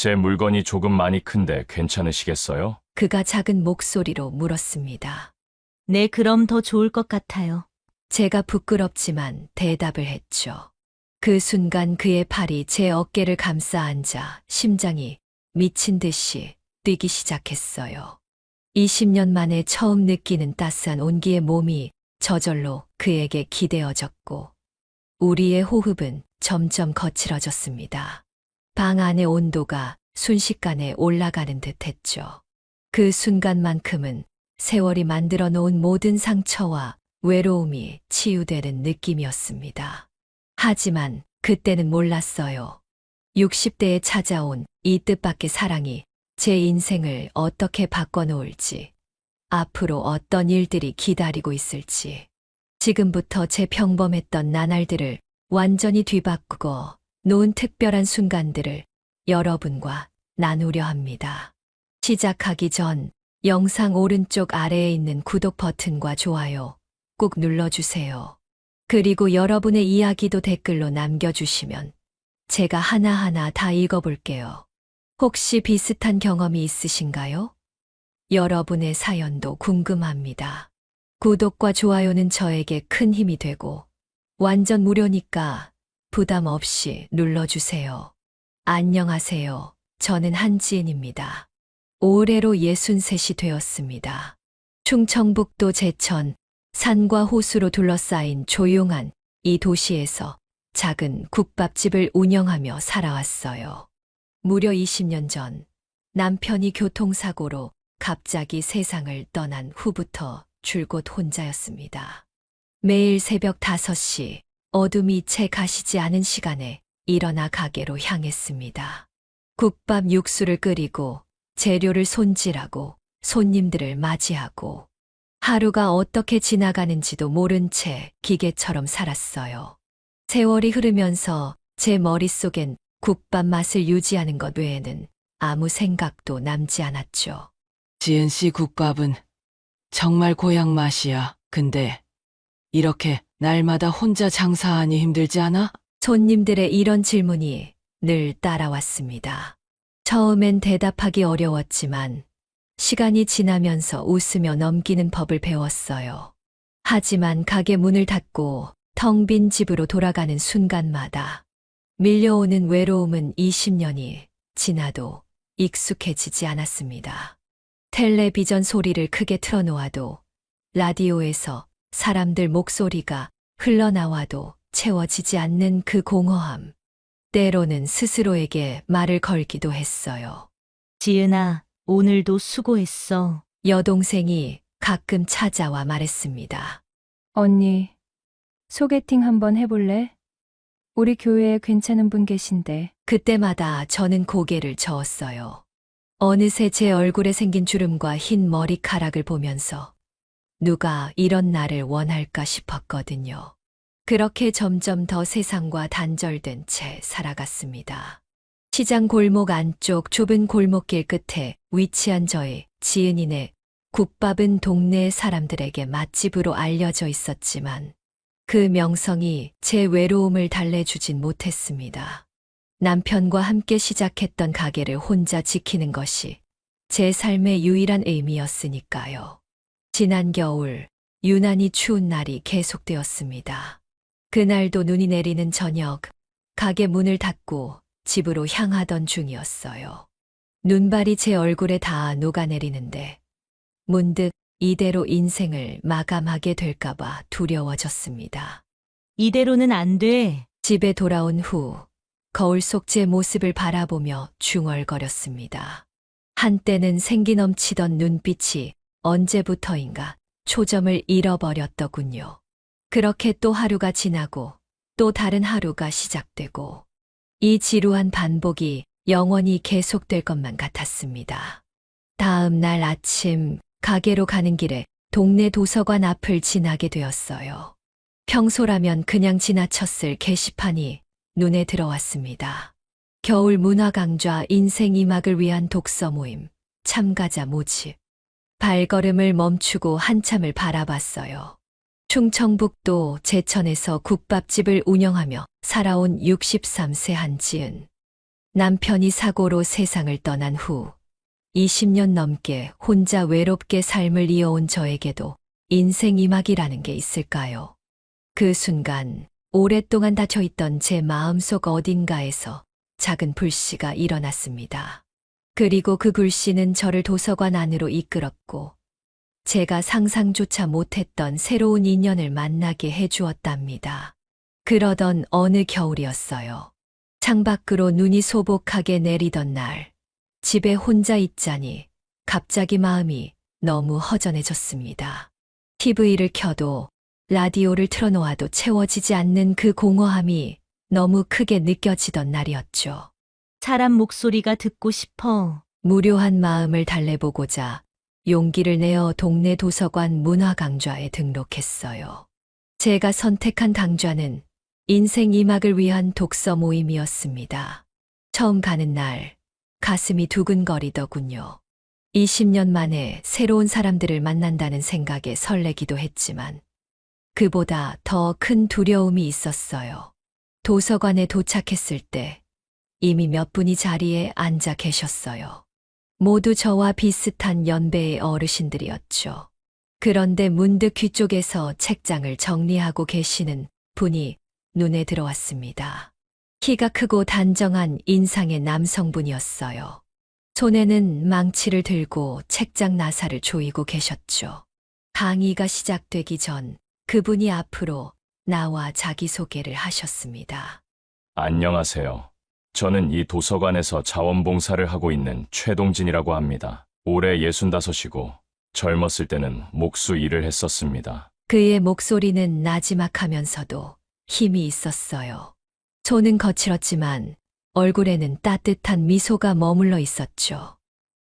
제 물건이 조금 많이 큰데 괜찮으시겠어요? 그가 작은 목소리로 물었습니다. 네, 그럼 더 좋을 것 같아요. 제가 부끄럽지만 대답을 했죠. 그 순간 그의 팔이 제 어깨를 감싸 앉아 심장이 미친 듯이 뛰기 시작했어요. 20년 만에 처음 느끼는 따스한 온기의 몸이 저절로 그에게 기대어졌고 우리의 호흡은 점점 거칠어졌습니다. 방 안의 온도가 순식간에 올라가는 듯 했죠. 그 순간만큼은 세월이 만들어 놓은 모든 상처와 외로움이 치유되는 느낌이었습니다. 하지만 그때는 몰랐어요. 60대에 찾아온 이 뜻밖의 사랑이 제 인생을 어떻게 바꿔놓을지, 앞으로 어떤 일들이 기다리고 있을지, 지금부터 제 평범했던 나날들을 완전히 뒤바꾸고 놓은 특별한 순간들을 여러분과 나누려 합니다. 시작하기 전 영상 오른쪽 아래에 있는 구독 버튼과 좋아요 꼭 눌러주세요. 그리고 여러분의 이야기도 댓글로 남겨주시면 제가 하나하나 다 읽어볼게요. 혹시 비슷한 경험이 있으신가요? 여러분의 사연도 궁금합니다. 구독과 좋아요는 저에게 큰 힘이 되고 완전 무료니까 부담 없이 눌러주세요. 안녕하세요. 저는 한지은입니다. 올해로 63이 되었습니다. 충청북도 제천, 산과 호수로 둘러싸인 조용한 이 도시에서 작은 국밥집을 운영하며 살아왔어요. 무려 20년 전 남편이 교통사고로 갑자기 세상을 떠난 후부터 줄곧 혼자였습니다. 매일 새벽 5시 어둠이 채 가시지 않은 시간에 일어나 가게로 향했습니다. 국밥 육수를 끓이고 재료를 손질하고 손님들을 맞이하고 하루가 어떻게 지나가는지도 모른 채 기계처럼 살았어요. 세월이 흐르면서 제 머릿속엔 국밥 맛을 유지하는 것 외에는 아무 생각도 남지 않았죠. 지은 씨 국밥은 정말 고향 맛이야. 근데 이렇게 날마다 혼자 장사하니 힘들지 않아? 손님들의 이런 질문이 늘 따라왔습니다. 처음엔 대답하기 어려웠지만 시간이 지나면서 웃으며 넘기는 법을 배웠어요. 하지만 가게 문을 닫고 텅 빈 집으로 돌아가는 순간마다 밀려오는 외로움은 20년이 지나도 익숙해지지 않았습니다. 텔레비전 소리를 크게 틀어놓아도 라디오에서 사람들 목소리가 흘러나와도 채워지지 않는 그 공허함. 때로는 스스로에게 말을 걸기도 했어요. 지은아, 오늘도 수고했어. 여동생이 가끔 찾아와 말했습니다. 언니, 소개팅 한번 해볼래? 우리 교회에 괜찮은 분 계신데. 그때마다 저는 고개를 저었어요. 어느새 제 얼굴에 생긴 주름과 흰 머리카락을 보면서 누가 이런 나를 원할까 싶었거든요. 그렇게 점점 더 세상과 단절된 채 살아갔습니다. 시장 골목 안쪽 좁은 골목길 끝에 위치한 저의 지은이네 국밥은 동네 사람들에게 맛집으로 알려져 있었지만 그 명성이 제 외로움을 달래주진 못했습니다. 남편과 함께 시작했던 가게를 혼자 지키는 것이 제 삶의 유일한 의미였으니까요. 지난 겨울 유난히 추운 날이 계속되었습니다. 그날도 눈이 내리는 저녁, 가게 문을 닫고 집으로 향하던 중이었어요. 눈발이 제 얼굴에 다 녹아내리는데 문득 이대로 인생을 마감하게 될까봐 두려워졌습니다. 이대로는 안 돼. 집에 돌아온 후 거울 속 제 모습을 바라보며 중얼거렸습니다. 한때는 생기 넘치던 눈빛이 언제부터인가 초점을 잃어버렸더군요. 그렇게 또 하루가 지나고 또 다른 하루가 시작되고 이 지루한 반복이 영원히 계속될 것만 같았습니다. 다음 날 아침 가게로 가는 길에 동네 도서관 앞을 지나게 되었어요. 평소라면 그냥 지나쳤을 게시판이 눈에 들어왔습니다. 겨울 문화 강좌 인생 2막을 위한 독서 모임, 참가자 모집. 발걸음을 멈추고 한참을 바라봤어요. 충청북도 제천에서 국밥집을 운영하며 살아온 63세 한지은. 남편이 사고로 세상을 떠난 후 20년 넘게 혼자 외롭게 삶을 이어온 저에게도 인생 이막이라는 게 있을까요? 그 순간 오랫동안 닫혀있던 제 마음속 어딘가에서 작은 불씨가 일어났습니다. 그리고 그 불씨는 저를 도서관 안으로 이끌었고 제가 상상조차 못했던 새로운 인연을 만나게 해주었답니다. 그러던 어느 겨울이었어요. 창밖으로 눈이 소복하게 내리던 날, 집에 혼자 있자니 갑자기 마음이 너무 허전해졌습니다. TV를 켜도 라디오를 틀어놓아도 채워지지 않는 그 공허함이 너무 크게 느껴지던 날이었죠. 사람 목소리가 듣고 싶어. 무료한 마음을 달래보고자 용기를 내어 동네 도서관 문화강좌에 등록했어요. 제가 선택한 강좌는 인생 이막을 위한 독서 모임이었습니다. 처음 가는 날 가슴이 두근거리더군요. 20년 만에 새로운 사람들을 만난다는 생각에 설레기도 했지만 그보다 더 큰 두려움이 있었어요. 도서관에 도착했을 때 이미 몇 분이 자리에 앉아 계셨어요. 모두 저와 비슷한 연배의 어르신들이었죠. 그런데 문득 귀 쪽에서 책장을 정리하고 계시는 분이 눈에 들어왔습니다. 키가 크고 단정한 인상의 남성분이었어요. 손에는 망치를 들고 책장 나사를 조이고 계셨죠. 강의가 시작되기 전 그분이 앞으로 나와 자기소개를 하셨습니다. 안녕하세요. 저는 이 도서관에서 자원봉사를 하고 있는 최동진이라고 합니다. 올해 65이고 젊었을 때는 목수 일을 했었습니다. 그의 목소리는 나지막하면서도 힘이 있었어요. 손은 거칠었지만 얼굴에는 따뜻한 미소가 머물러 있었죠.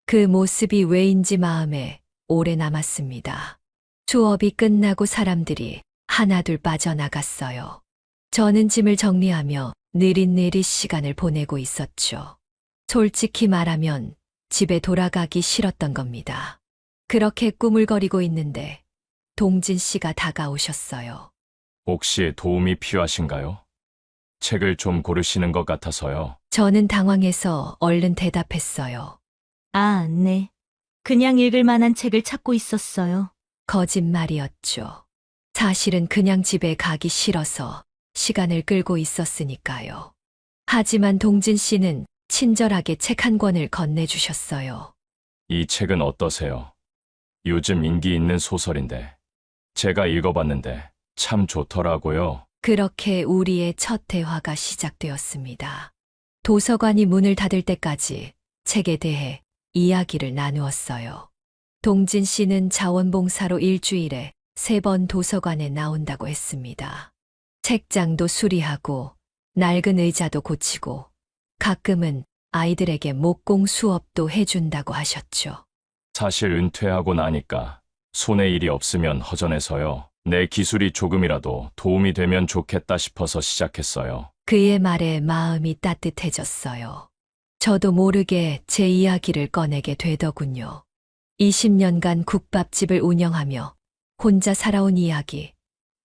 그 모습이 왜인지 마음에 오래 남았습니다. 수업이 끝나고 사람들이 하나둘 빠져나갔어요. 저는 짐을 정리하며 느릿느릿 시간을 보내고 있었죠. 솔직히 말하면 집에 돌아가기 싫었던 겁니다. 그렇게 꾸물거리고 있는데 동진 씨가 다가오셨어요. 혹시 도움이 필요하신가요? 책을 좀 고르시는 것 같아서요. 저는 당황해서 얼른 대답했어요. 아, 네. 그냥 읽을 만한 책을 찾고 있었어요. 거짓말이었죠. 사실은 그냥 집에 가기 싫어서 시간을 끌고 있었으니까요. 하지만 동진 씨는 친절하게 책 한 권을 건네주셨어요. 이 책은 어떠세요? 요즘 인기 있는 소설인데 제가 읽어봤는데 참 좋더라고요. 그렇게 우리의 첫 대화가 시작되었습니다. 도서관이 문을 닫을 때까지 책에 대해 이야기를 나누었어요. 동진 씨는 자원봉사로 일주일에 3번 도서관에 나온다고 했습니다. 책장도 수리하고 낡은 의자도 고치고 가끔은 아이들에게 목공 수업도 해준다고 하셨죠. 사실 은퇴하고 나니까 손에 일이 없으면 허전해서요. 내 기술이 조금이라도 도움이 되면 좋겠다 싶어서 시작했어요. 그의 말에 마음이 따뜻해졌어요. 저도 모르게 제 이야기를 꺼내게 되더군요. 20년간 국밥집을 운영하며 혼자 살아온 이야기,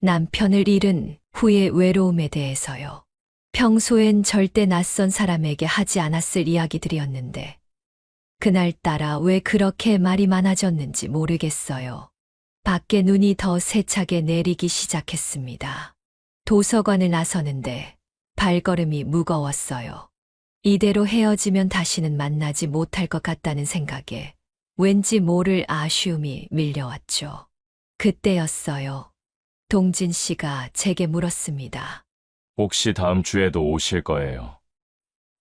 남편을 잃은 후의 외로움에 대해서요. 평소엔 절대 낯선 사람에게 하지 않았을 이야기들이었는데 그날따라 왜 그렇게 말이 많아졌는지 모르겠어요. 밖에 눈이 더 세차게 내리기 시작했습니다. 도서관을 나서는데 발걸음이 무거웠어요. 이대로 헤어지면 다시는 만나지 못할 것 같다는 생각에 왠지 모를 아쉬움이 밀려왔죠. 그때였어요. 동진 씨가 제게 물었습니다. 혹시 다음 주에도 오실 거예요?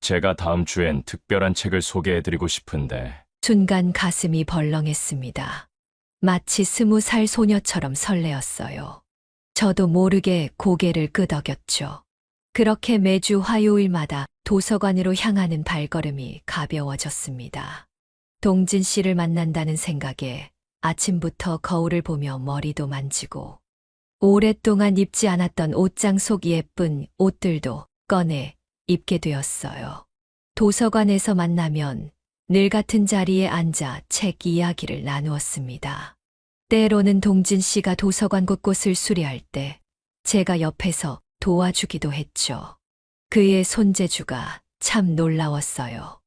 제가 다음 주엔 특별한 책을 소개해드리고 싶은데. 순간 가슴이 벌렁했습니다. 마치 20살 소녀처럼 설레었어요. 저도 모르게 고개를 끄덕였죠. 그렇게 매주 화요일마다 도서관으로 향하는 발걸음이 가벼워졌습니다. 동진 씨를 만난다는 생각에 아침부터 거울을 보며 머리도 만지고 오랫동안 입지 않았던 옷장 속 예쁜 옷들도 꺼내 입게 되었어요. 도서관에서 만나면 늘 같은 자리에 앉아 책 이야기를 나누었습니다. 때로는 동진 씨가 도서관 곳곳을 수리할 때 제가 옆에서 도와주기도 했죠. 그의 손재주가 참 놀라웠어요.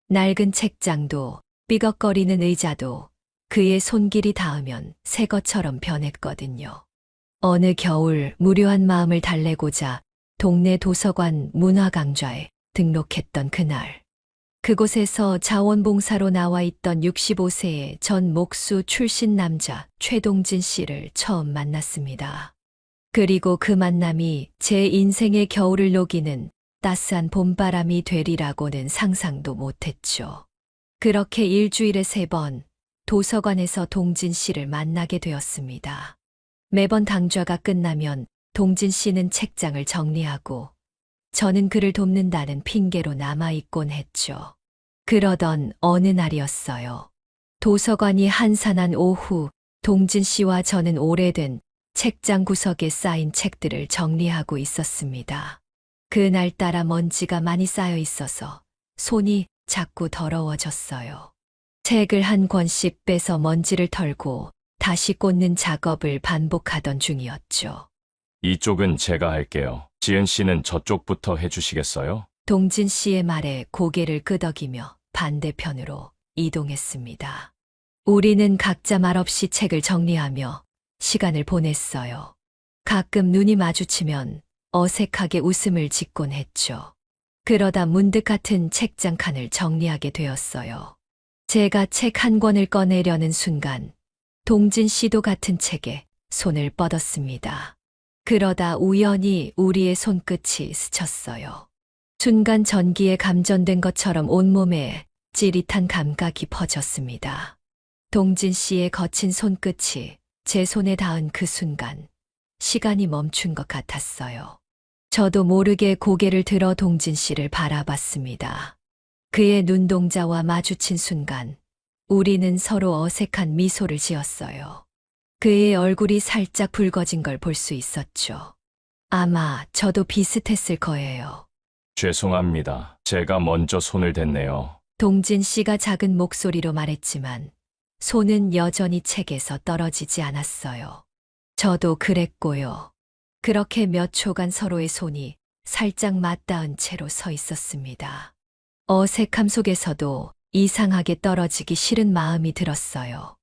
낡은 책장도 삐걱거리는 의자도 그의 손길이 닿으면 새 것처럼 변했거든요. 어느 겨울 무료한 마음을 달래고자 동네 도서관 문화강좌에 등록했던 그날. 그곳에서 자원봉사로 나와 있던 65세의 전 목수 출신 남자 최동진 씨를 처음 만났습니다. 그리고 그 만남이 제 인생의 겨울을 녹이는 따스한 봄바람이 되리라고는 상상도 못했죠. 그렇게 일주일에 3번 도서관에서 동진 씨를 만나게 되었습니다. 매번 강좌가 끝나면 동진 씨는 책장을 정리하고 저는 그를 돕는다는 핑계로 남아있곤 했죠. 그러던 어느 날이었어요. 도서관이 한산한 오후, 동진 씨와 저는 오래된 책장 구석에 쌓인 책들을 정리하고 있었습니다. 그날따라 먼지가 많이 쌓여 있어서 손이 자꾸 더러워졌어요. 책을 한 권씩 빼서 먼지를 털고 다시 꽂는 작업을 반복하던 중이었죠. 이쪽은 제가 할게요. 지은 씨는 저쪽부터 해주시겠어요? 동진 씨의 말에 고개를 끄덕이며 반대편으로 이동했습니다. 우리는 각자 말없이 책을 정리하며 시간을 보냈어요. 가끔 눈이 마주치면 어색하게 웃음을 짓곤 했죠. 그러다 문득 같은 책장 칸을 정리하게 되었어요. 제가 책 한 권을 꺼내려는 순간 동진 씨도 같은 책에 손을 뻗었습니다. 그러다 우연히 우리의 손끝이 스쳤어요. 순간 전기에 감전된 것처럼 온몸에 찌릿한 감각이 퍼졌습니다. 동진 씨의 거친 손끝이 제 손에 닿은 그 순간 시간이 멈춘 것 같았어요. 저도 모르게 고개를 들어 동진 씨를 바라봤습니다. 그의 눈동자와 마주친 순간 우리는 서로 어색한 미소를 지었어요. 그의 얼굴이 살짝 붉어진 걸 볼 수 있었죠. 아마 저도 비슷했을 거예요. 죄송합니다. 제가 먼저 손을 댔네요. 동진 씨가 작은 목소리로 말했지만 손은 여전히 책에서 떨어지지 않았어요. 저도 그랬고요. 그렇게 몇 초간 서로의 손이 살짝 맞닿은 채로 서 있었습니다. 어색함 속에서도 이상하게 떨어지기 싫은 마음이 들었어요.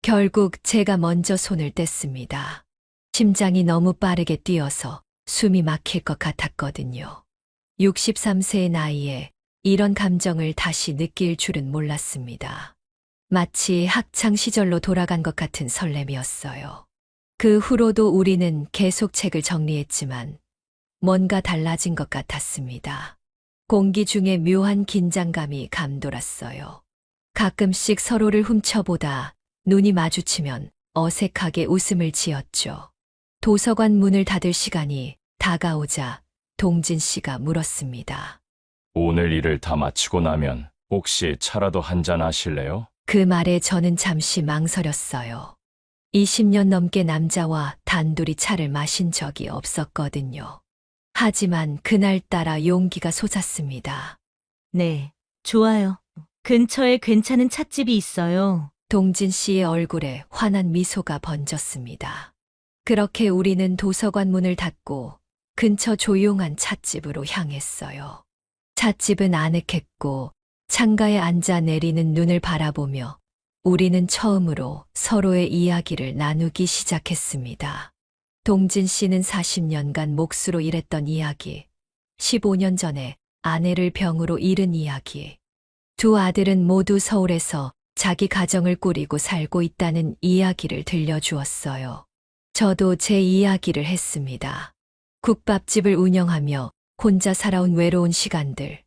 결국 제가 먼저 손을 뗐습니다. 심장이 너무 빠르게 뛰어서 숨이 막힐 것 같았거든요. 63세의 나이에 이런 감정을 다시 느낄 줄은 몰랐습니다. 마치 학창 시절로 돌아간 것 같은 설렘이었어요. 그 후로도 우리는 계속 책을 정리했지만 뭔가 달라진 것 같았습니다. 공기 중에 묘한 긴장감이 감돌았어요. 가끔씩 서로를 훔쳐보다 눈이 마주치면 어색하게 웃음을 지었죠. 도서관 문을 닫을 시간이 다가오자 동진 씨가 물었습니다. 오늘 일을 다 마치고 나면 혹시 차라도 한잔 하실래요? 그 말에 저는 잠시 망설였어요. 20년 넘게 남자와 단둘이 차를 마신 적이 없었거든요. 하지만 그날따라 용기가 솟았습니다. 네, 좋아요. 근처에 괜찮은 찻집이 있어요. 동진 씨의 얼굴에 환한 미소가 번졌습니다. 그렇게 우리는 도서관 문을 닫고 근처 조용한 찻집으로 향했어요. 찻집은 아늑했고 창가에 앉아 내리는 눈을 바라보며 우리는 처음으로 서로의 이야기를 나누기 시작했습니다. 동진 씨는 40년간 목수로 일했던 이야기, 15년 전에 아내를 병으로 잃은 이야기, 두 아들은 모두 서울에서 자기 가정을 꾸리고 살고 있다는 이야기를 들려주었어요. 저도 제 이야기를 했습니다. 국밥집을 운영하며 혼자 살아온 외로운 시간들,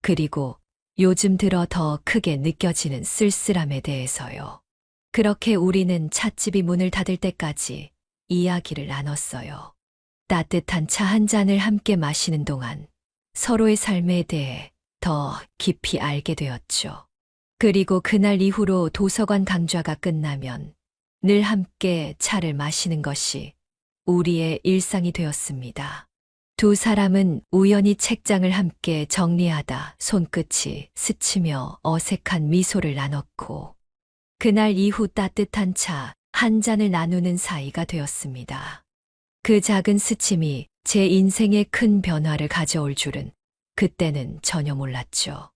그리고 요즘 들어 더 크게 느껴지는 쓸쓸함에 대해서요. 그렇게 우리는 찻집이 문을 닫을 때까지 이야기를 나눴어요. 따뜻한 차 한 잔을 함께 마시는 동안 서로의 삶에 대해 더 깊이 알게 되었죠. 그리고 그날 이후로 도서관 강좌가 끝나면 늘 함께 차를 마시는 것이 우리의 일상이 되었습니다. 두 사람은 우연히 책장을 함께 정리하다 손끝이 스치며 어색한 미소를 나눴고 그날 이후 따뜻한 차 한 잔을 나누는 사이가 되었습니다. 그 작은 스침이 제 인생에 큰 변화를 가져올 줄은 그때는 전혀 몰랐죠.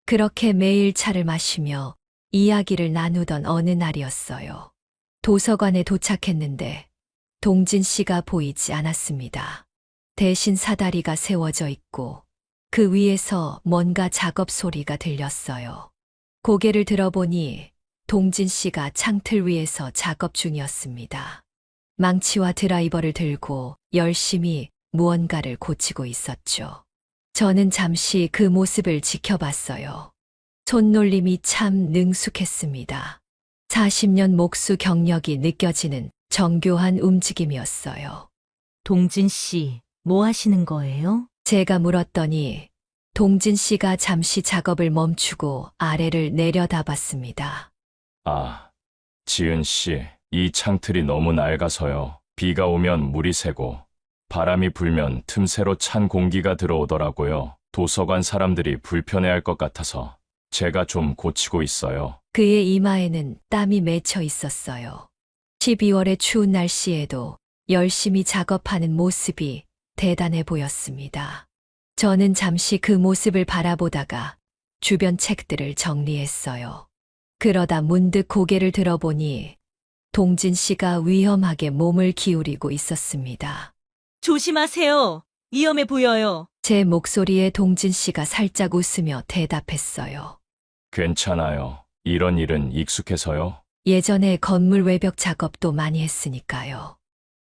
그렇게 매일 차를 마시며 이야기를 나누던 어느 날이었어요. 도서관에 도착했는데 동진 씨가 보이지 않았습니다. 대신 사다리가 세워져 있고 그 위에서 뭔가 작업 소리가 들렸어요. 고개를 들어보니 동진 씨가 창틀 위에서 작업 중이었습니다. 망치와 드라이버를 들고 열심히 무언가를 고치고 있었죠. 저는 잠시 그 모습을 지켜봤어요. 손놀림이 참 능숙했습니다. 40년 목수 경력이 느껴지는 정교한 움직임이었어요. 동진 씨, 뭐 하시는 거예요? 제가 물었더니 동진 씨가 잠시 작업을 멈추고 아래를 내려다봤습니다. 아, 지은 씨, 이 창틀이 너무 낡아서요. 비가 오면 물이 새고 바람이 불면 틈새로 찬 공기가 들어오더라고요. 도서관 사람들이 불편해할 것 같아서 제가 좀 고치고 있어요. 그의 이마에는 땀이 맺혀 있었어요. 12월의 추운 날씨에도 열심히 작업하는 모습이 대단해 보였습니다. 저는 잠시 그 모습을 바라보다가 주변 책들을 정리했어요. 그러다 문득 고개를 들어보니 동진 씨가 위험하게 몸을 기울이고 있었습니다. 조심하세요. 위험해 보여요. 제 목소리에 동진 씨가 살짝 웃으며 대답했어요. 괜찮아요. 이런 일은 익숙해서요. 예전에 건물 외벽 작업도 많이 했으니까요.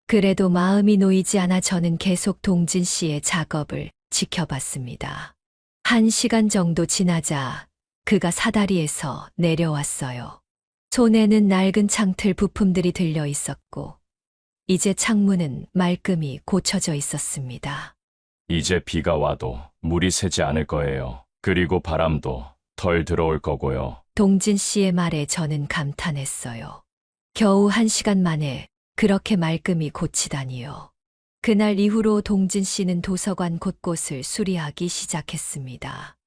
그래도 마음이 놓이지 않아 저는 계속 동진 씨의 작업을 지켜봤습니다. 1시간 정도 지나자 그가 사다리에서 내려왔어요. 손에는 낡은 창틀 부품들이 들려 있었고 이제 창문은 말끔히 고쳐져 있었습니다. 이제 비가 와도 물이 새지 않을 거예요. 그리고 바람도 덜 들어올 거고요. 동진 씨의 말에 저는 감탄했어요. 겨우 1시간 만에 그렇게 말끔히 고치다니요. 그날 이후로 동진 씨는 도서관 곳곳을 수리하기 시작했습니다.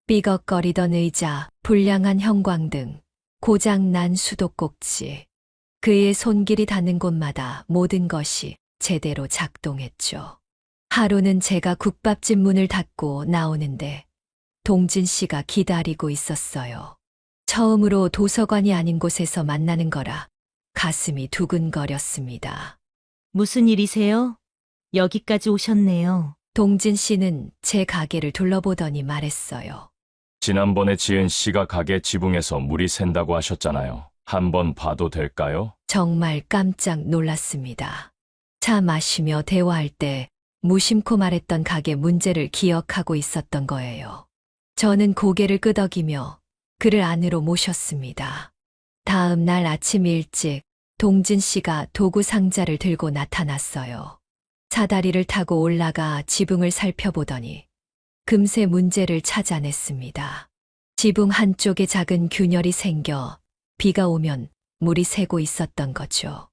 삐걱거리던 의자, 불량한 형광등, 고장난 수도꼭지. 그의 손길이 닿는 곳마다 모든 것이 제대로 작동했죠. 하루는 제가 국밥집 문을 닫고 나오는데 동진 씨가 기다리고 있었어요. 처음으로 도서관이 아닌 곳에서 만나는 거라 가슴이 두근거렸습니다. 무슨 일이세요? 여기까지 오셨네요. 동진 씨는 제 가게를 둘러보더니 말했어요. 지난번에 지은 씨가 가게 지붕에서 물이 샌다고 하셨잖아요. 한번 봐도 될까요? 정말 깜짝 놀랐습니다. 차 마시며 대화할 때 무심코 말했던 가게 문제를 기억하고 있었던 거예요. 저는 고개를 끄덕이며 그를 안으로 모셨습니다. 다음 날 아침 일찍 동진 씨가 도구 상자를 들고 나타났어요. 사다리를 타고 올라가 지붕을 살펴보더니 금세 문제를 찾아냈습니다. 지붕 한쪽에 작은 균열이 생겨 비가 오면 물이 새고 있었던 거죠.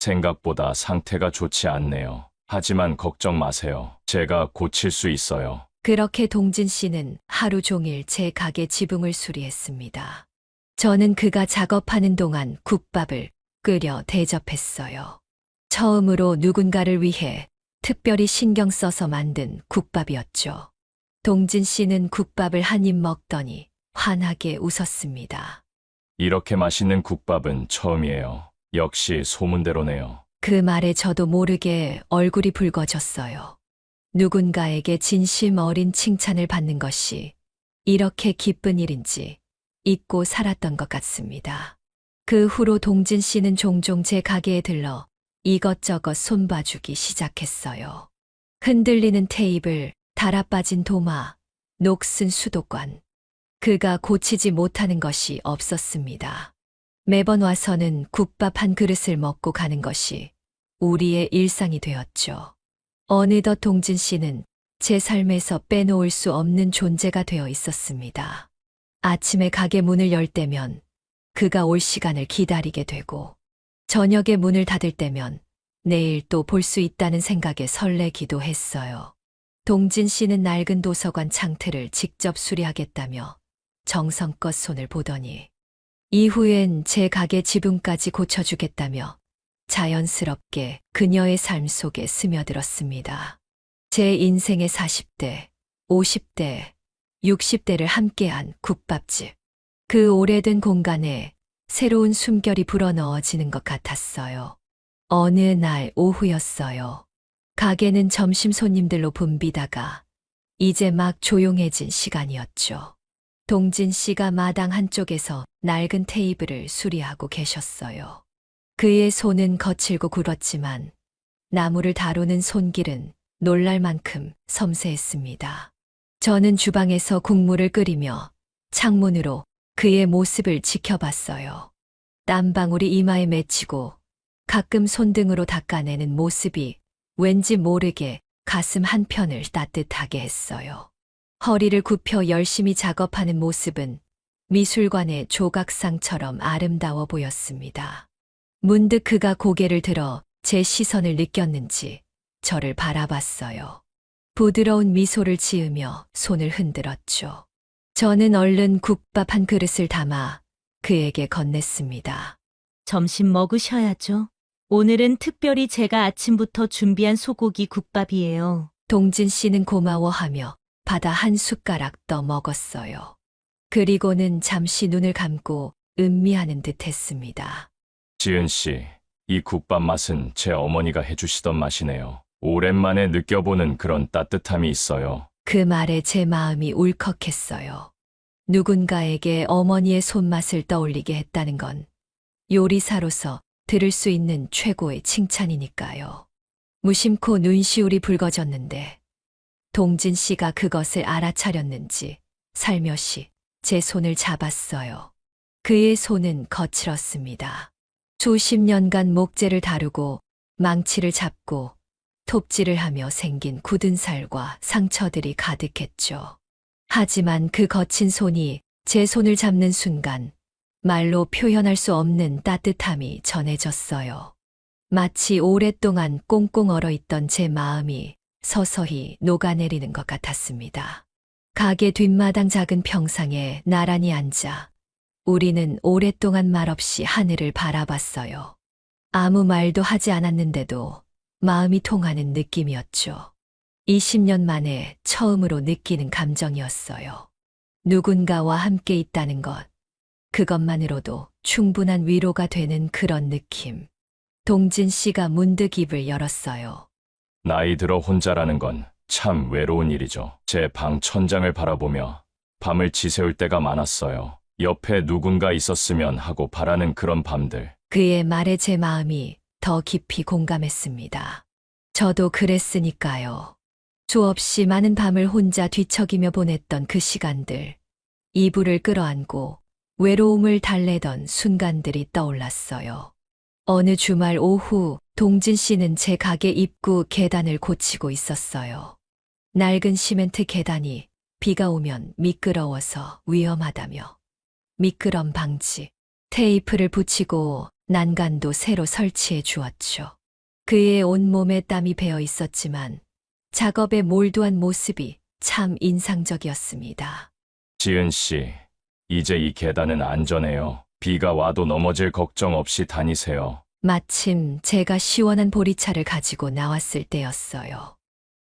생각보다 상태가 좋지 않네요. 하지만 걱정 마세요. 제가 고칠 수 있어요. 그렇게 동진 씨는 하루 종일 제 가게 지붕을 수리했습니다. 저는 그가 작업하는 동안 국밥을 끓여 대접했어요. 처음으로 누군가를 위해 특별히 신경 써서 만든 국밥이었죠. 동진 씨는 국밥을 한 입 먹더니 환하게 웃었습니다. 이렇게 맛있는 국밥은 처음이에요. 역시 소문대로네요. 그 말에 저도 모르게 얼굴이 붉어졌어요. 누군가에게 진심 어린 칭찬을 받는 것이 이렇게 기쁜 일인지 잊고 살았던 것 같습니다. 그 후로 동진 씨는 종종 제 가게에 들러 이것저것 손봐주기 시작했어요. 흔들리는 테이블, 달아빠진 도마, 녹슨 수도관. 그가 고치지 못하는 것이 없었습니다. 매번 와서는 국밥 한 그릇을 먹고 가는 것이 우리의 일상이 되었죠. 어느덧 동진 씨는 제 삶에서 빼놓을 수 없는 존재가 되어 있었습니다. 아침에 가게 문을 열 때면 그가 올 시간을 기다리게 되고 저녁에 문을 닫을 때면 내일 또 볼 수 있다는 생각에 설레기도 했어요. 동진 씨는 낡은 도서관 창틀을 직접 수리하겠다며 정성껏 손을 보더니 이후엔 제 가게 지붕까지 고쳐주겠다며 자연스럽게 그녀의 삶 속에 스며들었습니다. 제 인생의 40대, 50대, 60대를 함께한 국밥집. 그 오래된 공간에 새로운 숨결이 불어넣어지는 것 같았어요. 어느 날 오후였어요. 가게는 점심 손님들로 붐비다가 이제 막 조용해진 시간이었죠. 동진 씨가 마당 한쪽에서 낡은 테이블을 수리하고 계셨어요. 그의 손은 거칠고 굴었지만 나무를 다루는 손길은 놀랄 만큼 섬세했습니다. 저는 주방에서 국물을 끓이며 창문으로 그의 모습을 지켜봤어요. 땀방울이 이마에 맺히고 가끔 손등으로 닦아내는 모습이 왠지 모르게 가슴 한편을 따뜻하게 했어요. 허리를 굽혀 열심히 작업하는 모습은 미술관의 조각상처럼 아름다워 보였습니다. 문득 그가 고개를 들어 제 시선을 느꼈는지 저를 바라봤어요. 부드러운 미소를 지으며 손을 흔들었죠. 저는 얼른 국밥 한 그릇을 담아 그에게 건넸습니다. 점심 먹으셔야죠. 오늘은 특별히 제가 아침부터 준비한 소고기 국밥이에요. 동진 씨는 고마워하며 받아 한 숟가락 떠 먹었어요. 그리고는 잠시 눈을 감고 음미하는 듯 했습니다. 지은 씨, 이 국밥 맛은 제 어머니가 해주시던 맛이네요. 오랜만에 느껴보는 그런 따뜻함이 있어요. 그 말에 제 마음이 울컥했어요. 누군가에게 어머니의 손맛을 떠올리게 했다는 건 요리사로서 들을 수 있는 최고의 칭찬이니까요. 무심코 눈시울이 붉어졌는데 동진 씨가 그것을 알아차렸는지 살며시 제 손을 잡았어요. 그의 손은 거칠었습니다. 수십 년간 목재를 다루고 망치를 잡고 톱질을 하며 생긴 굳은 살과 상처들이 가득했죠. 하지만 그 거친 손이 제 손을 잡는 순간 말로 표현할 수 없는 따뜻함이 전해졌어요. 마치 오랫동안 꽁꽁 얼어있던 제 마음이 서서히 녹아내리는 것 같았습니다. 가게 뒷마당 작은 평상에 나란히 앉아 우리는 오랫동안 말없이 하늘을 바라봤어요. 아무 말도 하지 않았는데도 마음이 통하는 느낌이었죠. 20년 만에 처음으로 느끼는 감정이었어요. 누군가와 함께 있다는 것, 그것만으로도 충분한 위로가 되는 그런 느낌. 동진 씨가 문득 입을 열었어요. 나이 들어 혼자라는 건 참 외로운 일이죠. 제 방 천장을 바라보며 밤을 지새울 때가 많았어요. 옆에 누군가 있었으면 하고 바라는 그런 밤들. 그의 말에 제 마음이 더 깊이 공감했습니다. 저도 그랬으니까요. 수없이 많은 밤을 혼자 뒤척이며 보냈던 그 시간들, 이불을 끌어안고 외로움을 달래던 순간들이 떠올랐어요. 어느 주말 오후 동진 씨는 제 가게 입구 계단을 고치고 있었어요. 낡은 시멘트 계단이 비가 오면 미끄러워서 위험하다며 미끄럼 방지 테이프를 붙이고 난간도 새로 설치해 주었죠. 그의 온몸에 땀이 배어 있었지만 작업에 몰두한 모습이 참 인상적이었습니다. 지은 씨, 이제 이 계단은 안전해요. 비가 와도 넘어질 걱정 없이 다니세요. 마침 제가 시원한 보리차를 가지고 나왔을 때였어요.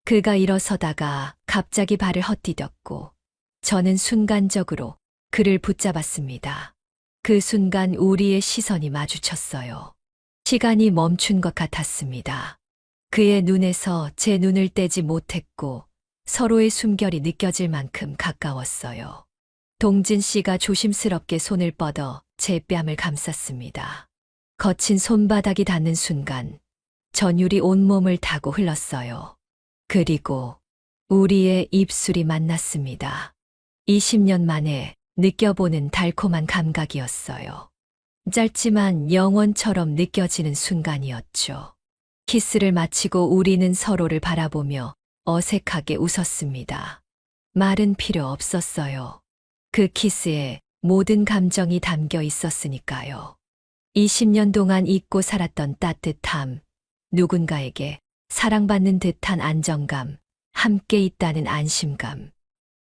그가 일어서다가 갑자기 발을 헛디뎠고 저는 순간적으로 그를 붙잡았습니다. 그 순간 우리의 시선이 마주쳤어요. 시간이 멈춘 것 같았습니다. 그의 눈에서 제 눈을 떼지 못했고 서로의 숨결이 느껴질 만큼 가까웠어요. 동진 씨가 조심스럽게 손을 뻗어 제 뺨을 감쌌습니다. 거친 손바닥이 닿는 순간 전율이 온몸을 타고 흘렀어요. 그리고 우리의 입술이 만났습니다. 20년 만에 느껴보는 달콤한 감각이었어요. 짧지만 영원처럼 느껴지는 순간이었죠. 키스를 마치고 우리는 서로를 바라보며 어색하게 웃었습니다. 말은 필요 없었어요. 그 키스에 모든 감정이 담겨 있었으니까요. 20년 동안 잊고 살았던 따뜻함, 누군가에게 사랑받는 듯한 안정감, 함께 있다는 안심감.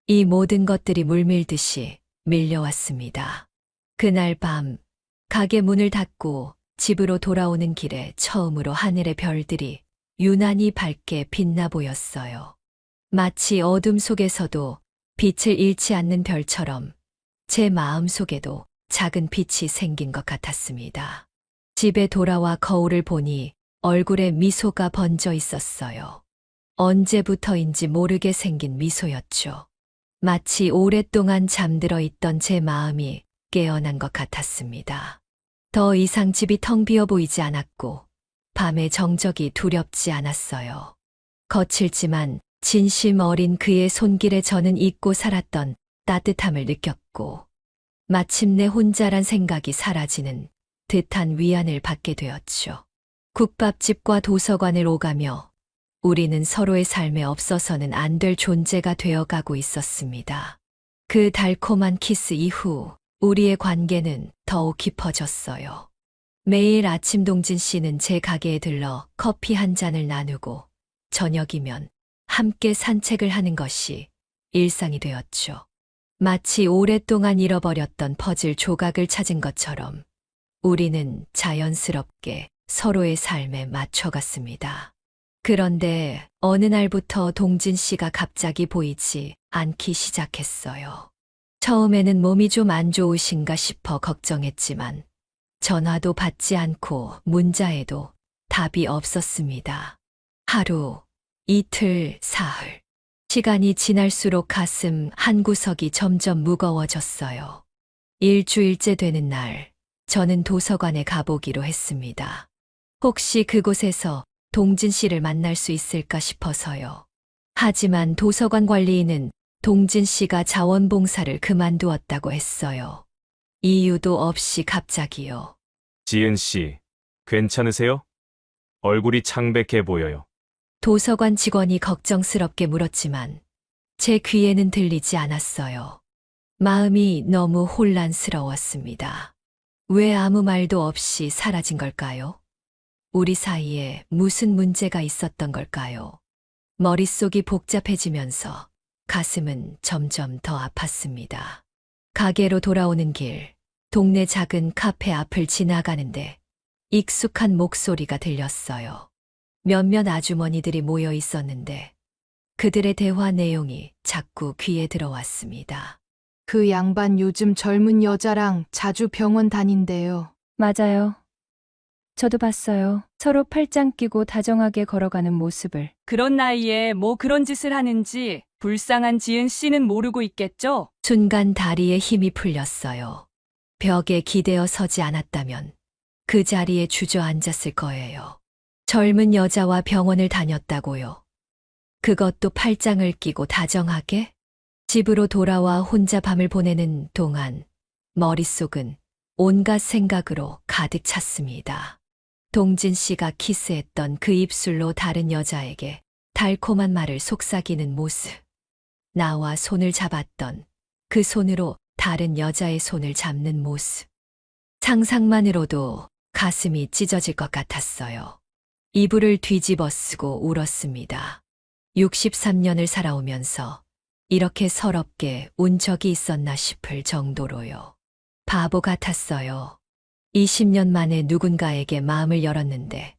이 모든 것들이 물밀듯이 밀려왔습니다. 그날 밤, 가게 문을 닫고 집으로 돌아오는 길에 처음으로 하늘의 별들이 유난히 밝게 빛나 보였어요. 마치 어둠 속에서도 빛을 잃지 않는 별처럼 제 마음 속에도 작은 빛이 생긴 것 같았습니다. 집에 돌아와 거울을 보니 얼굴에 미소가 번져 있었어요. 언제부터인지 모르게 생긴 미소였죠. 마치 오랫동안 잠들어 있던 제 마음이 깨어난 것 같았습니다. 더 이상 집이 텅 비어 보이지 않았고 밤의 정적이 두렵지 않았어요. 거칠지만 진심 어린 그의 손길에 저는 잊고 살았던 따뜻함을 느꼈고 마침내 혼자란 생각이 사라지는 듯한 위안을 받게 되었죠. 국밥집과 도서관을 오가며 우리는 서로의 삶에 없어서는 안 될 존재가 되어가고 있었습니다. 그 달콤한 키스 이후 우리의 관계는 더욱 깊어졌어요. 매일 아침 동진 씨는 제 가게에 들러 커피 한 잔을 나누고 저녁이면 함께 산책을 하는 것이 일상이 되었죠. 마치 오랫동안 잃어버렸던 퍼즐 조각을 찾은 것처럼 우리는 자연스럽게 서로의 삶에 맞춰갔습니다. 그런데 어느 날부터 동진 씨가 갑자기 보이지 않기 시작했어요. 처음에는 몸이 좀 안 좋으신가 싶어 걱정했지만 전화도 받지 않고 문자에도 답이 없었습니다. 하루, 이틀, 사흘. 시간이 지날수록 가슴 한 구석이 점점 무거워졌어요. 일주일째 되는 날, 저는 도서관에 가보기로 했습니다. 혹시 그곳에서 동진 씨를 만날 수 있을까 싶어서요. 하지만 도서관 관리인은 동진 씨가 자원봉사를 그만두었다고 했어요. 이유도 없이 갑자기요. 지은 씨, 괜찮으세요? 얼굴이 창백해 보여요. 도서관 직원이 걱정스럽게 물었지만 제 귀에는 들리지 않았어요. 마음이 너무 혼란스러웠습니다. 왜 아무 말도 없이 사라진 걸까요? 우리 사이에 무슨 문제가 있었던 걸까요? 머릿속이 복잡해지면서 가슴은 점점 더 아팠습니다. 가게로 돌아오는 길, 동네 작은 카페 앞을 지나가는데 익숙한 목소리가 들렸어요. 몇몇 아주머니들이 모여 있었는데 그들의 대화 내용이 자꾸 귀에 들어왔습니다. 그 양반 요즘 젊은 여자랑 자주 병원 다닌대요. 맞아요. 저도 봤어요. 서로 팔짱 끼고 다정하게 걸어가는 모습을. 그런 나이에 뭐 그런 짓을 하는지 불쌍한 지은 씨는 모르고 있겠죠? 순간 다리에 힘이 풀렸어요. 벽에 기대어 서지 않았다면 그 자리에 주저앉았을 거예요. 젊은 여자와 병원을 다녔다고요. 그것도 팔짱을 끼고 다정하게? 집으로 돌아와 혼자 밤을 보내는 동안 머릿속은 온갖 생각으로 가득 찼습니다. 동진 씨가 키스했던 그 입술로 다른 여자에게 달콤한 말을 속삭이는 모습. 나와 손을 잡았던 그 손으로 다른 여자의 손을 잡는 모습. 상상만으로도 가슴이 찢어질 것 같았어요. 이불을 뒤집어 쓰고 울었습니다. 63년을 살아오면서 이렇게 서럽게 운 적이 있었나 싶을 정도로요. 바보 같았어요. 20년 만에 누군가에게 마음을 열었는데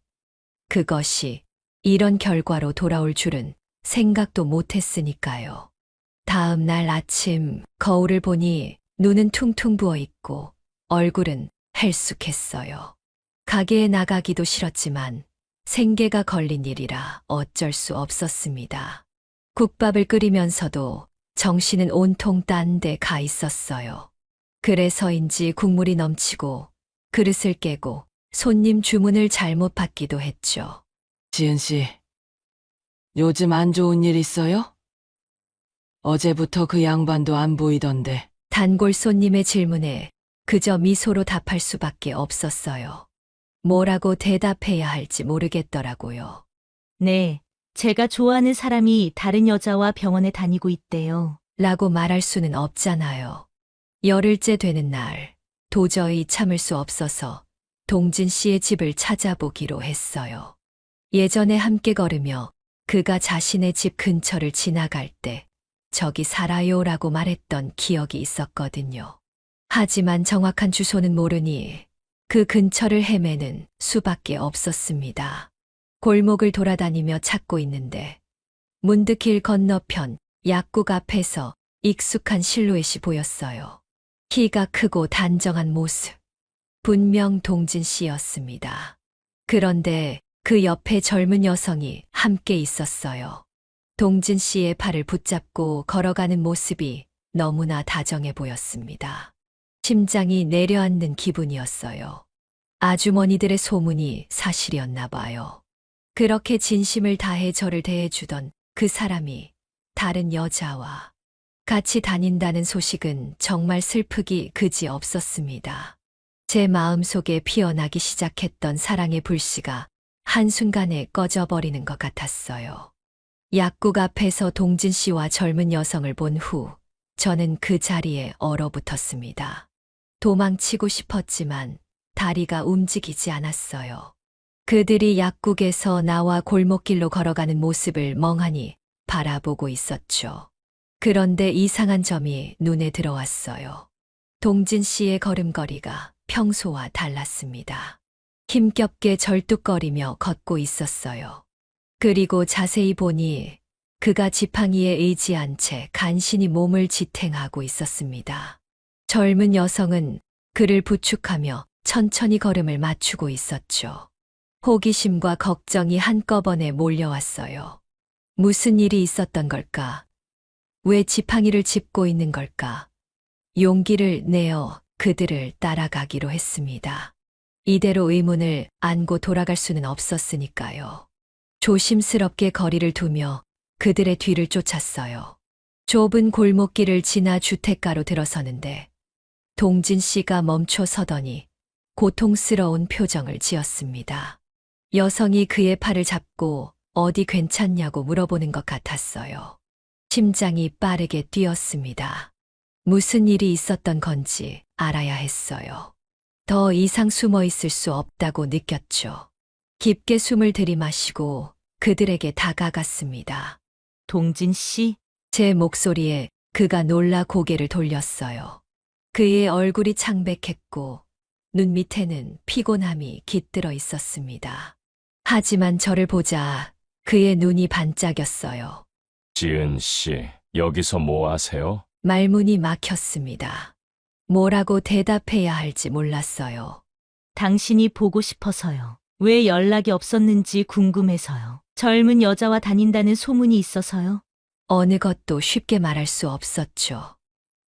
그것이 이런 결과로 돌아올 줄은 생각도 못했으니까요. 다음 날 아침 거울을 보니 눈은 퉁퉁 부어 있고 얼굴은 헬쑥했어요. 가게에 나가기도 싫었지만 생계가 걸린 일이라 어쩔 수 없었습니다. 국밥을 끓이면서도 정신은 온통 딴 데 가 있었어요. 그래서인지 국물이 넘치고 그릇을 깨고 손님 주문을 잘못 받기도 했죠. 지은 씨, 요즘 안 좋은 일 있어요? 어제부터 그 양반도 안 보이던데. 단골 손님의 질문에 그저 미소로 답할 수밖에 없었어요. 뭐라고 대답해야 할지 모르겠더라고요. 네, 제가 좋아하는 사람이 다른 여자와 병원에 다니고 있대요. 라고 말할 수는 없잖아요. 열흘째 되는 날, 도저히 참을 수 없어서 동진 씨의 집을 찾아보기로 했어요. 예전에 함께 걸으며 그가 자신의 집 근처를 지나갈 때 저기 살아요라고 말했던 기억이 있었거든요. 하지만 정확한 주소는 모르니 그 근처를 헤매는 수밖에 없었습니다. 골목을 돌아다니며 찾고 있는데 문득 길 건너편 약국 앞에서 익숙한 실루엣이 보였어요. 키가 크고 단정한 모습. 분명 동진 씨였습니다. 그런데 그 옆에 젊은 여성이 함께 있었어요. 동진 씨의 팔을 붙잡고 걸어가는 모습이 너무나 다정해 보였습니다. 심장이 내려앉는 기분이었어요. 아주머니들의 소문이 사실이었나 봐요. 그렇게 진심을 다해 저를 대해주던 그 사람이 다른 여자와 같이 다닌다는 소식은 정말 슬프기 그지 없었습니다. 제 마음속에 피어나기 시작했던 사랑의 불씨가 한순간에 꺼져버리는 것 같았어요. 약국 앞에서 동진 씨와 젊은 여성을 본 후 저는 그 자리에 얼어붙었습니다. 도망치고 싶었지만 다리가 움직이지 않았어요. 그들이 약국에서 나와 골목길로 걸어가는 모습을 멍하니 바라보고 있었죠. 그런데 이상한 점이 눈에 들어왔어요. 동진 씨의 걸음걸이가 평소와 달랐습니다. 힘겹게 절뚝거리며 걷고 있었어요. 그리고 자세히 보니 그가 지팡이에 의지한 채 간신히 몸을 지탱하고 있었습니다. 젊은 여성은 그를 부축하며 천천히 걸음을 맞추고 있었죠. 호기심과 걱정이 한꺼번에 몰려왔어요. 무슨 일이 있었던 걸까? 왜 지팡이를 짚고 있는 걸까? 용기를 내어 그들을 따라가기로 했습니다. 이대로 의문을 안고 돌아갈 수는 없었으니까요. 조심스럽게 거리를 두며 그들의 뒤를 쫓았어요. 좁은 골목길을 지나 주택가로 들어서는데 동진 씨가 멈춰 서더니 고통스러운 표정을 지었습니다. 여성이 그의 팔을 잡고 어디 괜찮냐고 물어보는 것 같았어요. 심장이 빠르게 뛰었습니다. 무슨 일이 있었던 건지 알아야 했어요. 더 이상 숨어 있을 수 없다고 느꼈죠. 깊게 숨을 들이마시고 그들에게 다가갔습니다. 동진 씨, 제 목소리에 그가 놀라 고개를 돌렸어요. 그의 얼굴이 창백했고 눈 밑에는 피곤함이 깃들어 있었습니다. 하지만 저를 보자 그의 눈이 반짝였어요. 지은 씨, 여기서 뭐 하세요? 말문이 막혔습니다. 뭐라고 대답해야 할지 몰랐어요. 당신이 보고 싶어서요. 왜 연락이 없었는지 궁금해서요. 젊은 여자와 다닌다는 소문이 있어서요. 어느 것도 쉽게 말할 수 없었죠.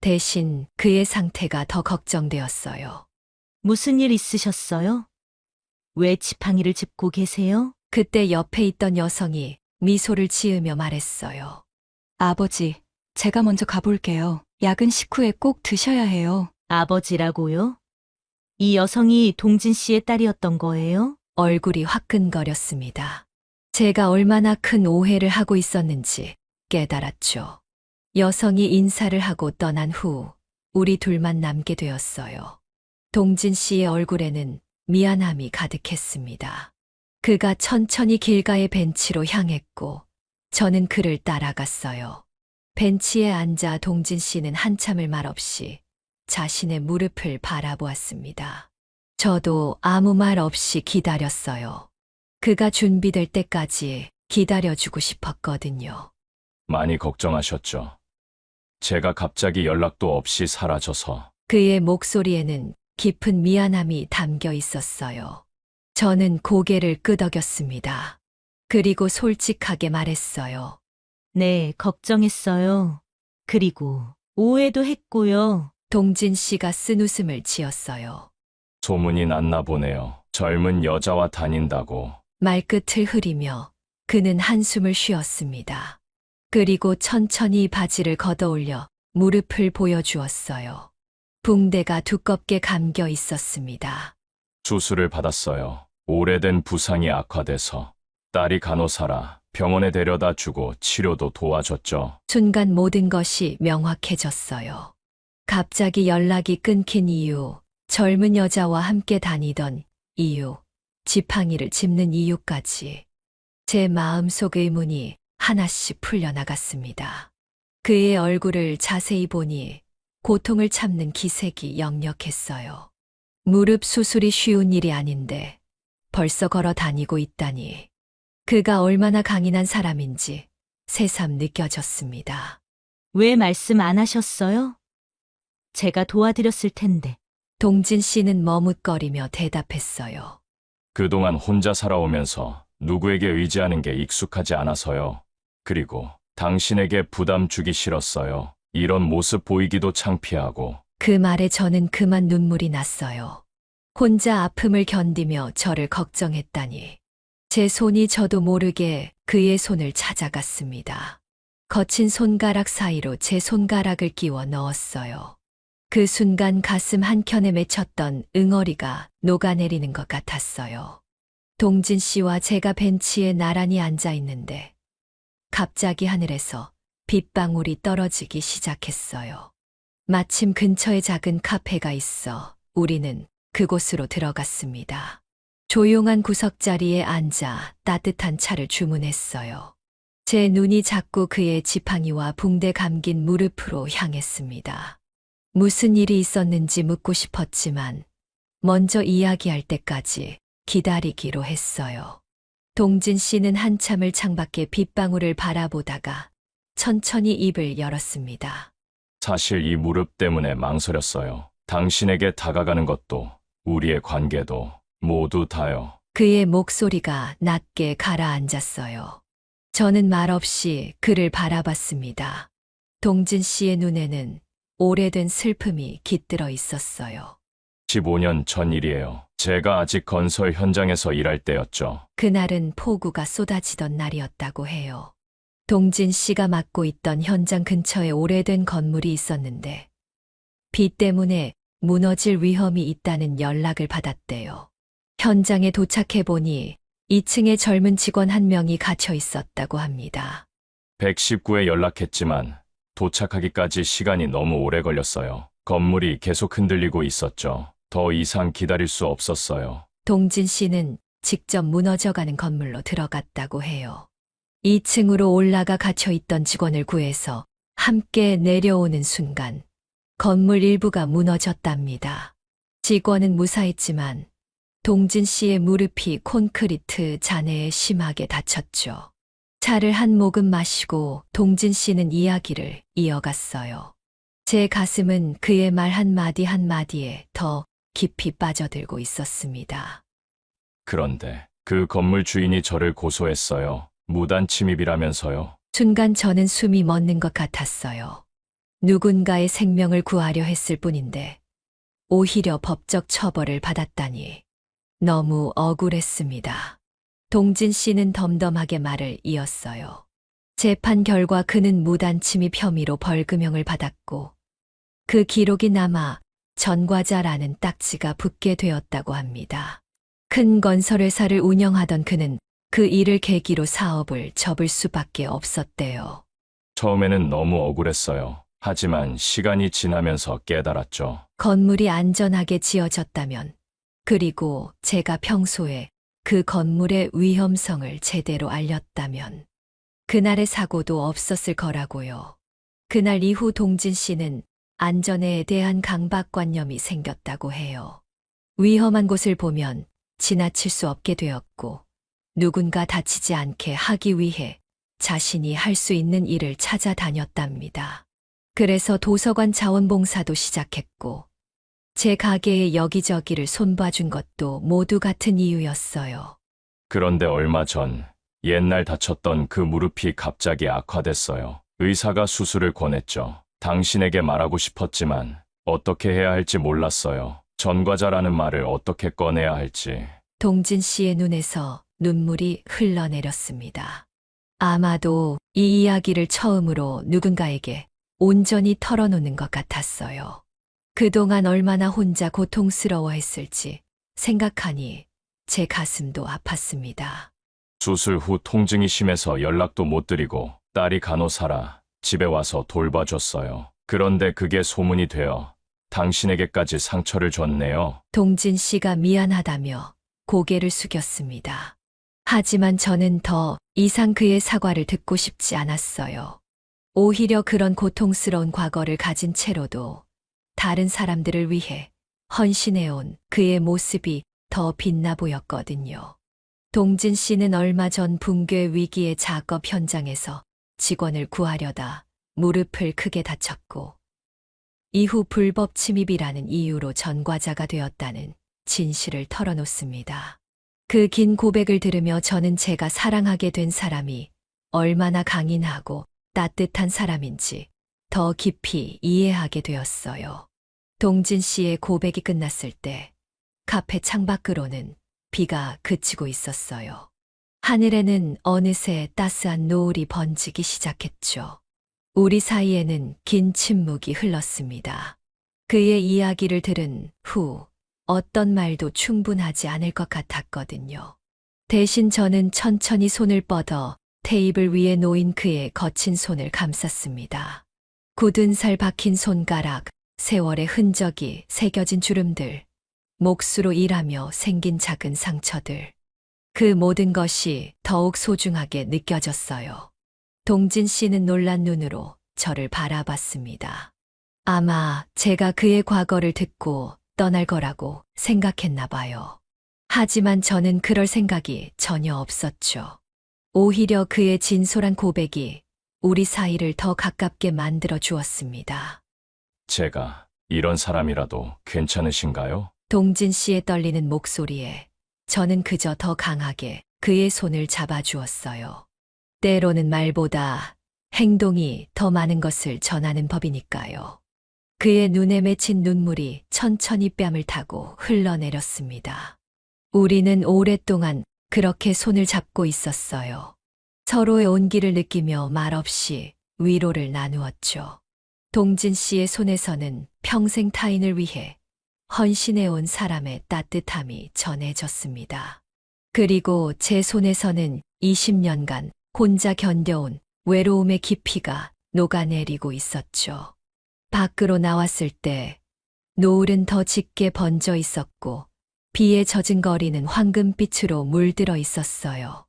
대신 그의 상태가 더 걱정되었어요. 무슨 일 있으셨어요? 왜 지팡이를 짚고 계세요? 그때 옆에 있던 여성이 미소를 지으며 말했어요. 아버지, 제가 먼저 가볼게요. 약은 식후에 꼭 드셔야 해요. 아버지라고요? 이 여성이 동진 씨의 딸이었던 거예요? 얼굴이 화끈거렸습니다. 제가 얼마나 큰 오해를 하고 있었는지 깨달았죠. 여성이 인사를 하고 떠난 후 우리 둘만 남게 되었어요. 동진 씨의 얼굴에는 미안함이 가득했습니다. 그가 천천히 길가의 벤치로 향했고 저는 그를 따라갔어요. 벤치에 앉아 동진 씨는 한참을 말없이 자신의 무릎을 바라보았습니다. 저도 아무 말 없이 기다렸어요. 그가 준비될 때까지 기다려주고 싶었거든요. 많이 걱정하셨죠? 제가 갑자기 연락도 없이 사라져서. 그의 목소리에는 깊은 미안함이 담겨 있었어요. 저는 고개를 끄덕였습니다. 그리고 솔직하게 말했어요. 네, 걱정했어요. 그리고 오해도 했고요. 동진 씨가 쓴웃음을 지었어요. 소문이 났나 보네요. 젊은 여자와 다닌다고. 말끝을 흐리며 그는 한숨을 쉬었습니다. 그리고 천천히 바지를 걷어올려 무릎을 보여주었어요. 붕대가 두껍게 감겨 있었습니다. 수술을 받았어요. 오래된 부상이 악화돼서. 딸이 간호사라 병원에 데려다 주고 치료도 도와줬죠. 순간 모든 것이 명확해졌어요. 갑자기 연락이 끊긴 이유, 젊은 여자와 함께 다니던 이유, 지팡이를 짚는 이유까지 제 마음속 의문이 하나씩 풀려나갔습니다. 그의 얼굴을 자세히 보니 고통을 참는 기색이 역력했어요. 무릎 수술이 쉬운 일이 아닌데 벌써 걸어 다니고 있다니. 그가 얼마나 강인한 사람인지 새삼 느껴졌습니다. 왜 말씀 안 하셨어요? 제가 도와드렸을 텐데. 동진 씨는 머뭇거리며 대답했어요. 그동안 혼자 살아오면서 누구에게 의지하는 게 익숙하지 않아서요. 그리고 당신에게 부담 주기 싫었어요. 이런 모습 보이기도 창피하고. 그 말에 저는 그만 눈물이 났어요. 혼자 아픔을 견디며 저를 걱정했다니. 제 손이 저도 모르게 그의 손을 찾아갔습니다. 거친 손가락 사이로 제 손가락을 끼워 넣었어요. 그 순간 가슴 한켠에 맺혔던 응어리가 녹아내리는 것 같았어요. 동진 씨와 제가 벤치에 나란히 앉아 있는데 갑자기 하늘에서 빗방울이 떨어지기 시작했어요. 마침 근처에 작은 카페가 있어 우리는 그곳으로 들어갔습니다. 조용한 구석자리에 앉아 따뜻한 차를 주문했어요. 제 눈이 자꾸 그의 지팡이와 붕대 감긴 무릎으로 향했습니다. 무슨 일이 있었는지 묻고 싶었지만 먼저 이야기할 때까지 기다리기로 했어요. 동진 씨는 한참을 창밖에 빗방울을 바라보다가 천천히 입을 열었습니다. 사실 이 무릎 때문에 망설였어요. 당신에게 다가가는 것도, 우리의 관계도 모두 다요. 그의 목소리가 낮게 가라앉았어요. 저는 말없이 그를 바라봤습니다. 동진 씨의 눈에는 오래된 슬픔이 깃들어 있었어요. 15년 전 일이에요. 제가 아직 건설 현장에서 일할 때였죠. 그날은 폭우가 쏟아지던 날이었다고 해요. 동진 씨가 맡고 있던 현장 근처에 오래된 건물이 있었는데 비 때문에 무너질 위험이 있다는 연락을 받았대요. 현장에 도착해보니 2층에 젊은 직원 한 명이 갇혀 있었다고 합니다. 119에 연락했지만 도착하기까지 시간이 너무 오래 걸렸어요. 건물이 계속 흔들리고 있었죠. 더 이상 기다릴 수 없었어요. 동진 씨는 직접 무너져가는 건물로 들어갔다고 해요. 2층으로 올라가 갇혀있던 직원을 구해서 함께 내려오는 순간 건물 일부가 무너졌답니다. 직원은 무사했지만 동진 씨의 무릎이 콘크리트 잔해에 심하게 다쳤죠. 차를 한 모금 마시고 동진 씨는 이야기를 이어갔어요. 제 가슴은 그의 말 한마디 한마디에 더 깊이 빠져들고 있었습니다. 그런데 그 건물 주인이 저를 고소했어요. 무단 침입이라면서요. 순간 저는 숨이 멎는 것 같았어요. 누군가의 생명을 구하려 했을 뿐인데 오히려 법적 처벌을 받았다니 너무 억울했습니다. 동진 씨는 덤덤하게 말을 이었어요. 재판 결과 그는 무단 침입 혐의로 벌금형을 받았고 그 기록이 남아 전과자라는 딱지가 붙게 되었다고 합니다. 큰 건설회사를 운영하던 그는 그 일을 계기로 사업을 접을 수밖에 없었대요. 처음에는 너무 억울했어요. 하지만 시간이 지나면서 깨달았죠. 건물이 안전하게 지어졌다면, 그리고 제가 평소에 그 건물의 위험성을 제대로 알렸다면, 그날의 사고도 없었을 거라고요. 그날 이후 동진 씨는 안전에 대한 강박관념이 생겼다고 해요. 위험한 곳을 보면 지나칠 수 없게 되었고, 누군가 다치지 않게 하기 위해 자신이 할 수 있는 일을 찾아다녔답니다. 그래서 도서관 자원봉사도 시작했고, 제 가게에 여기저기를 손봐준 것도 모두 같은 이유였어요. 그런데 얼마 전 옛날 다쳤던 그 무릎이 갑자기 악화됐어요. 의사가 수술을 권했죠. 당신에게 말하고 싶었지만 어떻게 해야 할지 몰랐어요. 전과자라는 말을 어떻게 꺼내야 할지. 동진 씨의 눈에서 눈물이 흘러내렸습니다. 아마도 이 이야기를 처음으로 누군가에게 온전히 털어놓는 것 같았어요. 그동안 얼마나 혼자 고통스러워했을지 생각하니 제 가슴도 아팠습니다. 수술 후 통증이 심해서 연락도 못 드리고 딸이 간호사라 집에 와서 돌봐줬어요. 그런데 그게 소문이 되어 당신에게까지 상처를 줬네요. 동진 씨가 미안하다며 고개를 숙였습니다. 하지만 저는 더 이상 그의 사과를 듣고 싶지 않았어요. 오히려 그런 고통스러운 과거를 가진 채로도 다른 사람들을 위해 헌신해온 그의 모습이 더 빛나 보였거든요. 동진 씨는 얼마 전 붕괴 위기의 작업 현장에서 직원을 구하려다 무릎을 크게 다쳤고 이후 불법 침입이라는 이유로 전과자가 되었다는 진실을 털어놓습니다. 그 긴 고백을 들으며 저는 제가 사랑하게 된 사람이 얼마나 강인하고 따뜻한 사람인지 더 깊이 이해하게 되었어요. 동진 씨의 고백이 끝났을 때 카페 창밖으로는 비가 그치고 있었어요. 하늘에는 어느새 따스한 노을이 번지기 시작했죠. 우리 사이에는 긴 침묵이 흘렀습니다. 그의 이야기를 들은 후 어떤 말도 충분하지 않을 것 같았거든요. 대신 저는 천천히 손을 뻗어 테이블 위에 놓인 그의 거친 손을 감쌌습니다. 굳은 살 박힌 손가락, 세월의 흔적이 새겨진 주름들, 몫으로 일하며 생긴 작은 상처들. 그 모든 것이 더욱 소중하게 느껴졌어요. 동진 씨는 놀란 눈으로 저를 바라봤습니다. 아마 제가 그의 과거를 듣고 떠날 거라고 생각했나 봐요. 하지만 저는 그럴 생각이 전혀 없었죠. 오히려 그의 진솔한 고백이 우리 사이를 더 가깝게 만들어 주었습니다. 제가 이런 사람이라도 괜찮으신가요? 동진 씨의 떨리는 목소리에 저는 그저 더 강하게 그의 손을 잡아주었어요. 때로는 말보다 행동이 더 많은 것을 전하는 법이니까요. 그의 눈에 맺힌 눈물이 천천히 뺨을 타고 흘러내렸습니다. 우리는 오랫동안 그렇게 손을 잡고 있었어요. 서로의 온기를 느끼며 말없이 위로를 나누었죠. 동진 씨의 손에서는 평생 타인을 위해 헌신해온 사람의 따뜻함이 전해졌습니다. 그리고 제 손에서는 20년간 혼자 견뎌온 외로움의 깊이가 녹아내리고 있었죠. 밖으로 나왔을 때 노을은 더 짙게 번져 있었고 비에 젖은 거리는 황금빛으로 물들어 있었어요.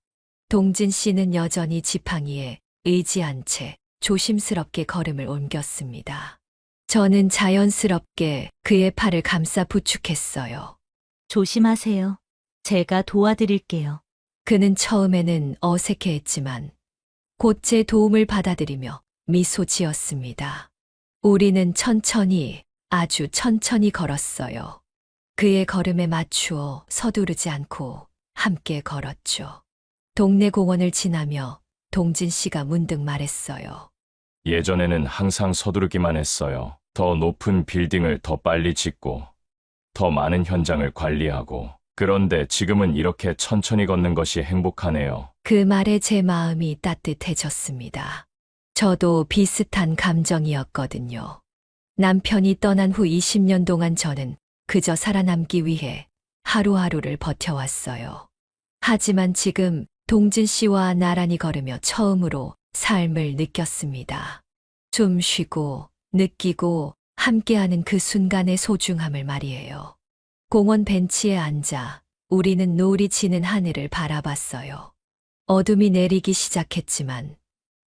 동진 씨는 여전히 지팡이에 의지한 채 조심스럽게 걸음을 옮겼습니다. 저는 자연스럽게 그의 팔을 감싸 부축했어요. 조심하세요. 제가 도와드릴게요. 그는 처음에는 어색해했지만 곧 제 도움을 받아들이며 미소 지었습니다. 우리는 천천히, 아주 천천히 걸었어요. 그의 걸음에 맞추어 서두르지 않고 함께 걸었죠. 동네 공원을 지나며 동진 씨가 문득 말했어요. 예전에는 항상 서두르기만 했어요. 더 높은 빌딩을 더 빨리 짓고, 더 많은 현장을 관리하고, 그런데 지금은 이렇게 천천히 걷는 것이 행복하네요. 그 말에 제 마음이 따뜻해졌습니다. 저도 비슷한 감정이었거든요. 남편이 떠난 후 20년 동안 저는 그저 살아남기 위해 하루하루를 버텨왔어요. 하지만 지금 동진 씨와 나란히 걸으며 처음으로 삶을 느꼈습니다. 숨 쉬고 느끼고 함께하는 그 순간의 소중함을 말이에요. 공원 벤치에 앉아 우리는 노을이 지는 하늘을 바라봤어요. 어둠이 내리기 시작했지만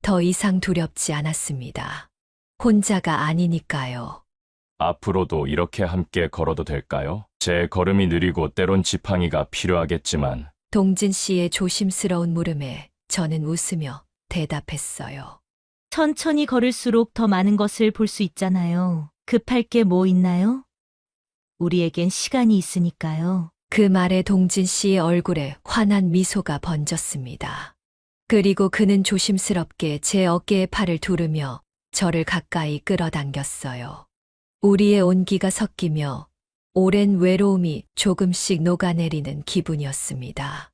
더 이상 두렵지 않았습니다. 혼자가 아니니까요. 앞으로도 이렇게 함께 걸어도 될까요? 제 걸음이 느리고 때론 지팡이가 필요하겠지만, 동진 씨의 조심스러운 물음에 저는 웃으며 대답했어요. 천천히 걸을수록 더 많은 것을 볼 수 있잖아요. 급할 게 뭐 있나요? 우리에겐 시간이 있으니까요. 그 말에 동진 씨의 얼굴에 환한 미소가 번졌습니다. 그리고 그는 조심스럽게 제 어깨에 팔을 두르며 저를 가까이 끌어당겼어요. 우리의 온기가 섞이며 오랜 외로움이 조금씩 녹아내리는 기분이었습니다.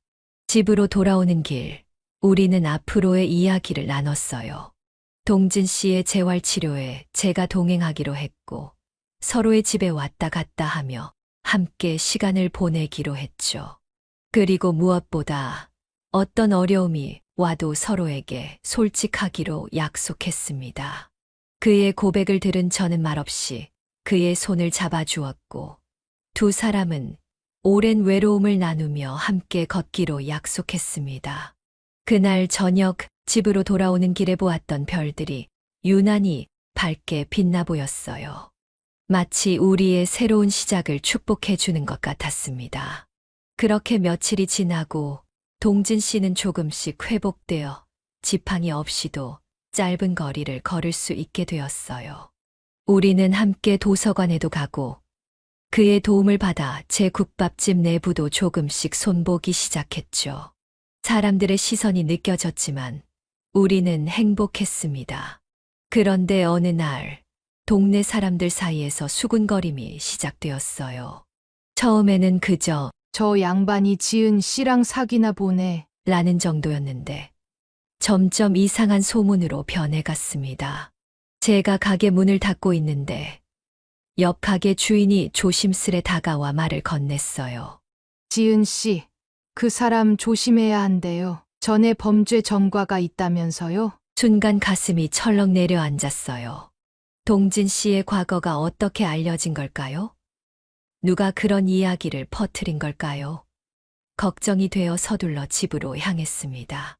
집으로 돌아오는 길, 우리는 앞으로의 이야기를 나눴어요. 동진 씨의 재활치료에 제가 동행하기로 했고, 서로의 집에 왔다 갔다 하며 함께 시간을 보내기로 했죠. 그리고 무엇보다 어떤 어려움이 와도 서로에게 솔직하기로 약속했습니다. 그의 고백을 들은 저는 말없이 그의 손을 잡아주었고, 두 사람은 오랜 외로움을 나누며 함께 걷기로 약속했습니다. 그날 저녁 집으로 돌아오는 길에 보았던 별들이 유난히 밝게 빛나 보였어요. 마치 우리의 새로운 시작을 축복해 주는 것 같았습니다. 그렇게 며칠이 지나고 동진 씨는 조금씩 회복되어 지팡이 없이도 짧은 거리를 걸을 수 있게 되었어요. 우리는 함께 도서관에도 가고 그의 도움을 받아 제 국밥집 내부도 조금씩 손보기 시작했죠. 사람들의 시선이 느껴졌지만 우리는 행복했습니다. 그런데 어느 날 동네 사람들 사이에서 수군거림이 시작되었어요. 처음에는 그저 저 양반이 지은 씨랑 사귀나 보네. 라는 정도였는데 점점 이상한 소문으로 변해갔습니다. 제가 가게 문을 닫고 있는데 옆 가게 주인이 조심스레 다가와 말을 건넸어요. 지은 씨, 그 사람 조심해야 한대요. 전에 범죄 전과가 있다면서요? 순간 가슴이 철렁 내려앉았어요. 동진 씨의 과거가 어떻게 알려진 걸까요? 누가 그런 이야기를 퍼뜨린 걸까요? 걱정이 되어 서둘러 집으로 향했습니다.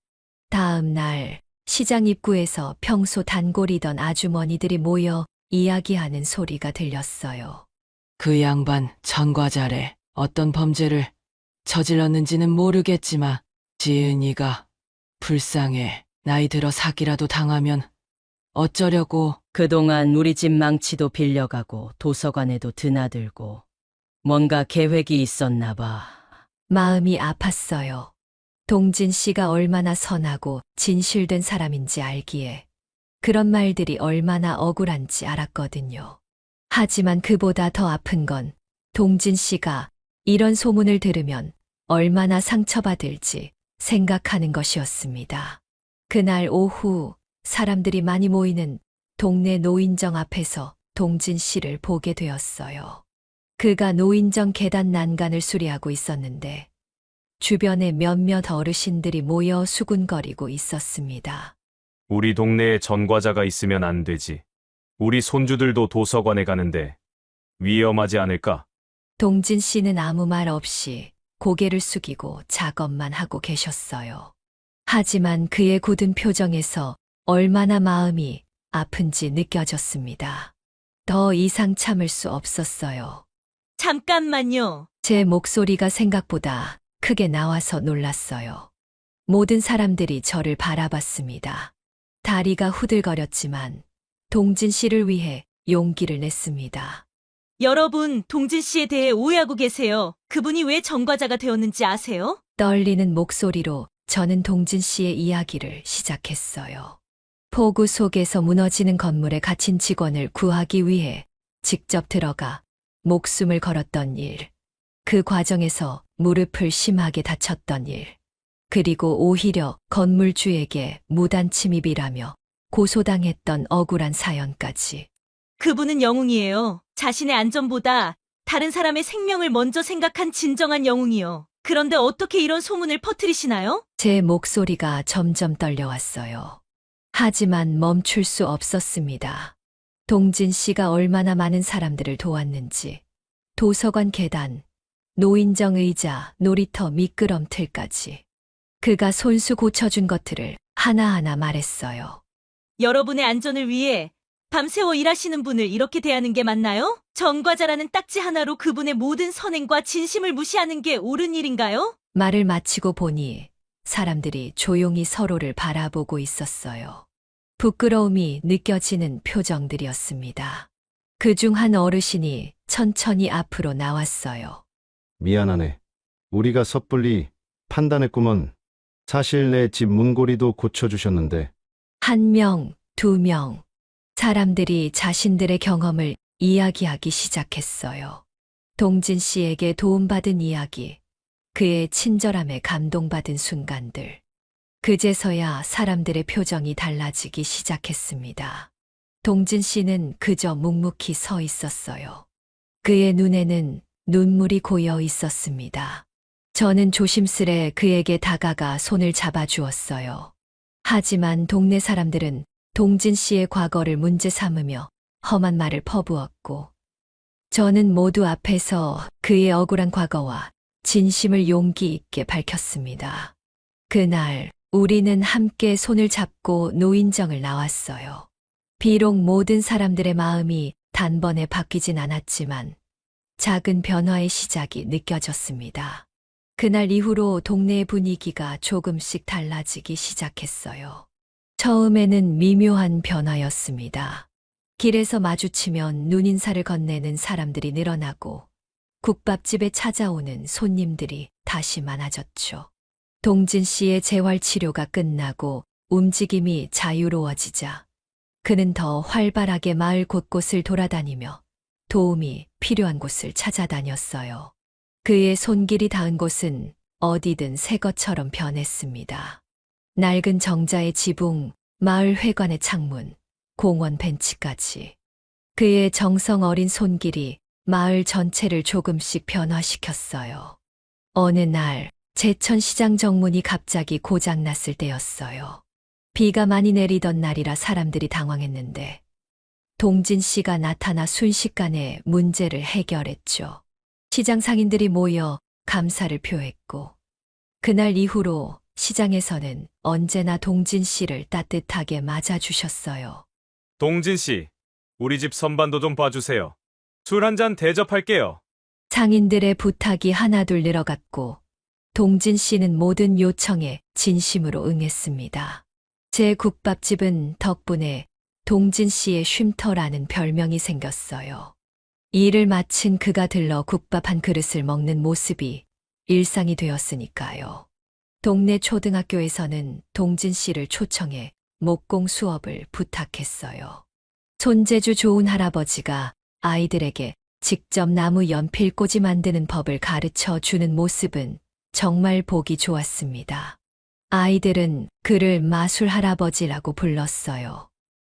다음 날 시장 입구에서 평소 단골이던 아주머니들이 모여 이야기하는 소리가 들렸어요. 그 양반 전과자래. 어떤 범죄를 저질렀는지는 모르겠지만 지은이가 불쌍해. 나이 들어 사기라도 당하면 어쩌려고. 그동안 우리 집 망치도 빌려가고 도서관에도 드나들고 뭔가 계획이 있었나 봐. 마음이 아팠어요. 동진 씨가 얼마나 선하고 진실된 사람인지 알기에 그런 말들이 얼마나 억울한지 알았거든요. 하지만 그보다 더 아픈 건 동진 씨가 이런 소문을 들으면 얼마나 상처받을지 생각하는 것이었습니다. 그날 오후 사람들이 많이 모이는 동네 노인정 앞에서 동진 씨를 보게 되었어요. 그가 노인정 계단 난간을 수리하고 있었는데 주변에 몇몇 어르신들이 모여 수군거리고 있었습니다. 우리 동네에 전과자가 있으면 안 되지. 우리 손주들도 도서관에 가는데 위험하지 않을까? 동진 씨는 아무 말 없이 고개를 숙이고 작업만 하고 계셨어요. 하지만 그의 굳은 표정에서 얼마나 마음이 아픈지 느껴졌습니다. 더 이상 참을 수 없었어요. 잠깐만요. 제 목소리가 생각보다 크게 나와서 놀랐어요. 모든 사람들이 저를 바라봤습니다. 다리가 후들거렸지만 동진 씨를 위해 용기를 냈습니다. 여러분, 동진 씨에 대해 오해하고 계세요. 그분이 왜 전과자가 되었는지 아세요? 떨리는 목소리로 저는 동진 씨의 이야기를 시작했어요. 폭우 속에서 무너지는 건물에 갇힌 직원을 구하기 위해 직접 들어가 목숨을 걸었던 일, 그 과정에서 무릎을 심하게 다쳤던 일, 그리고 오히려 건물주에게 무단 침입이라며 고소당했던 억울한 사연까지. 그분은 영웅이에요. 자신의 안전보다 다른 사람의 생명을 먼저 생각한 진정한 영웅이요. 그런데 어떻게 이런 소문을 퍼뜨리시나요? 제 목소리가 점점 떨려왔어요. 하지만 멈출 수 없었습니다. 동진 씨가 얼마나 많은 사람들을 도왔는지, 도서관 계단, 노인정 의자, 놀이터 미끄럼틀까지. 그가 손수 고쳐준 것들을 하나하나 말했어요. 여러분의 안전을 위해 밤새워 일하시는 분을 이렇게 대하는 게 맞나요? 전과자라는 딱지 하나로 그분의 모든 선행과 진심을 무시하는 게 옳은 일인가요? 말을 마치고 보니 사람들이 조용히 서로를 바라보고 있었어요. 부끄러움이 느껴지는 표정들이었습니다. 그중 한 어르신이 천천히 앞으로 나왔어요. 미안하네. 우리가 섣불리 판단했구먼. 사실 내 집 문고리도 고쳐주셨는데. 한 명, 두 명. 사람들이 자신들의 경험을 이야기하기 시작했어요. 동진 씨에게 도움받은 이야기, 그의 친절함에 감동받은 순간들. 그제서야 사람들의 표정이 달라지기 시작했습니다. 동진 씨는 그저 묵묵히 서 있었어요. 그의 눈에는 눈물이 고여 있었습니다. 저는 조심스레 그에게 다가가 손을 잡아주었어요. 하지만 동네 사람들은 동진 씨의 과거를 문제 삼으며 험한 말을 퍼부었고, 저는 모두 앞에서 그의 억울한 과거와 진심을 용기 있게 밝혔습니다. 그날 우리는 함께 손을 잡고 노인정을 나왔어요. 비록 모든 사람들의 마음이 단번에 바뀌진 않았지만 작은 변화의 시작이 느껴졌습니다. 그날 이후로 동네의 분위기가 조금씩 달라지기 시작했어요. 처음에는 미묘한 변화였습니다. 길에서 마주치면 눈인사를 건네는 사람들이 늘어나고 국밥집에 찾아오는 손님들이 다시 많아졌죠. 동진 씨의 재활치료가 끝나고 움직임이 자유로워지자 그는 더 활발하게 마을 곳곳을 돌아다니며 도움이 필요한 곳을 찾아다녔어요. 그의 손길이 닿은 곳은 어디든 새 것처럼 변했습니다. 낡은 정자의 지붕, 마을 회관의 창문, 공원 벤치까지. 그의 정성 어린 손길이 마을 전체를 조금씩 변화시켰어요. 어느 날 제천시장 정문이 갑자기 고장났을 때였어요. 비가 많이 내리던 날이라 사람들이 당황했는데 동진 씨가 나타나 순식간에 문제를 해결했죠. 시장 상인들이 모여 감사를 표했고 그날 이후로 시장에서는 언제나 동진 씨를 따뜻하게 맞아주셨어요. 동진 씨, 우리 집 선반도 좀 봐주세요. 술 한 잔 대접할게요. 상인들의 부탁이 하나둘 늘어갔고 동진 씨는 모든 요청에 진심으로 응했습니다. 제 국밥집은 덕분에 동진 씨의 쉼터라는 별명이 생겼어요. 일을 마친 그가 들러 국밥 한 그릇을 먹는 모습이 일상이 되었으니까요. 동네 초등학교에서는 동진 씨를 초청해 목공 수업을 부탁했어요. 손재주 좋은 할아버지가 아이들에게 직접 나무 연필꽂이 만드는 법을 가르쳐 주는 모습은 정말 보기 좋았습니다. 아이들은 그를 마술 할아버지라고 불렀어요.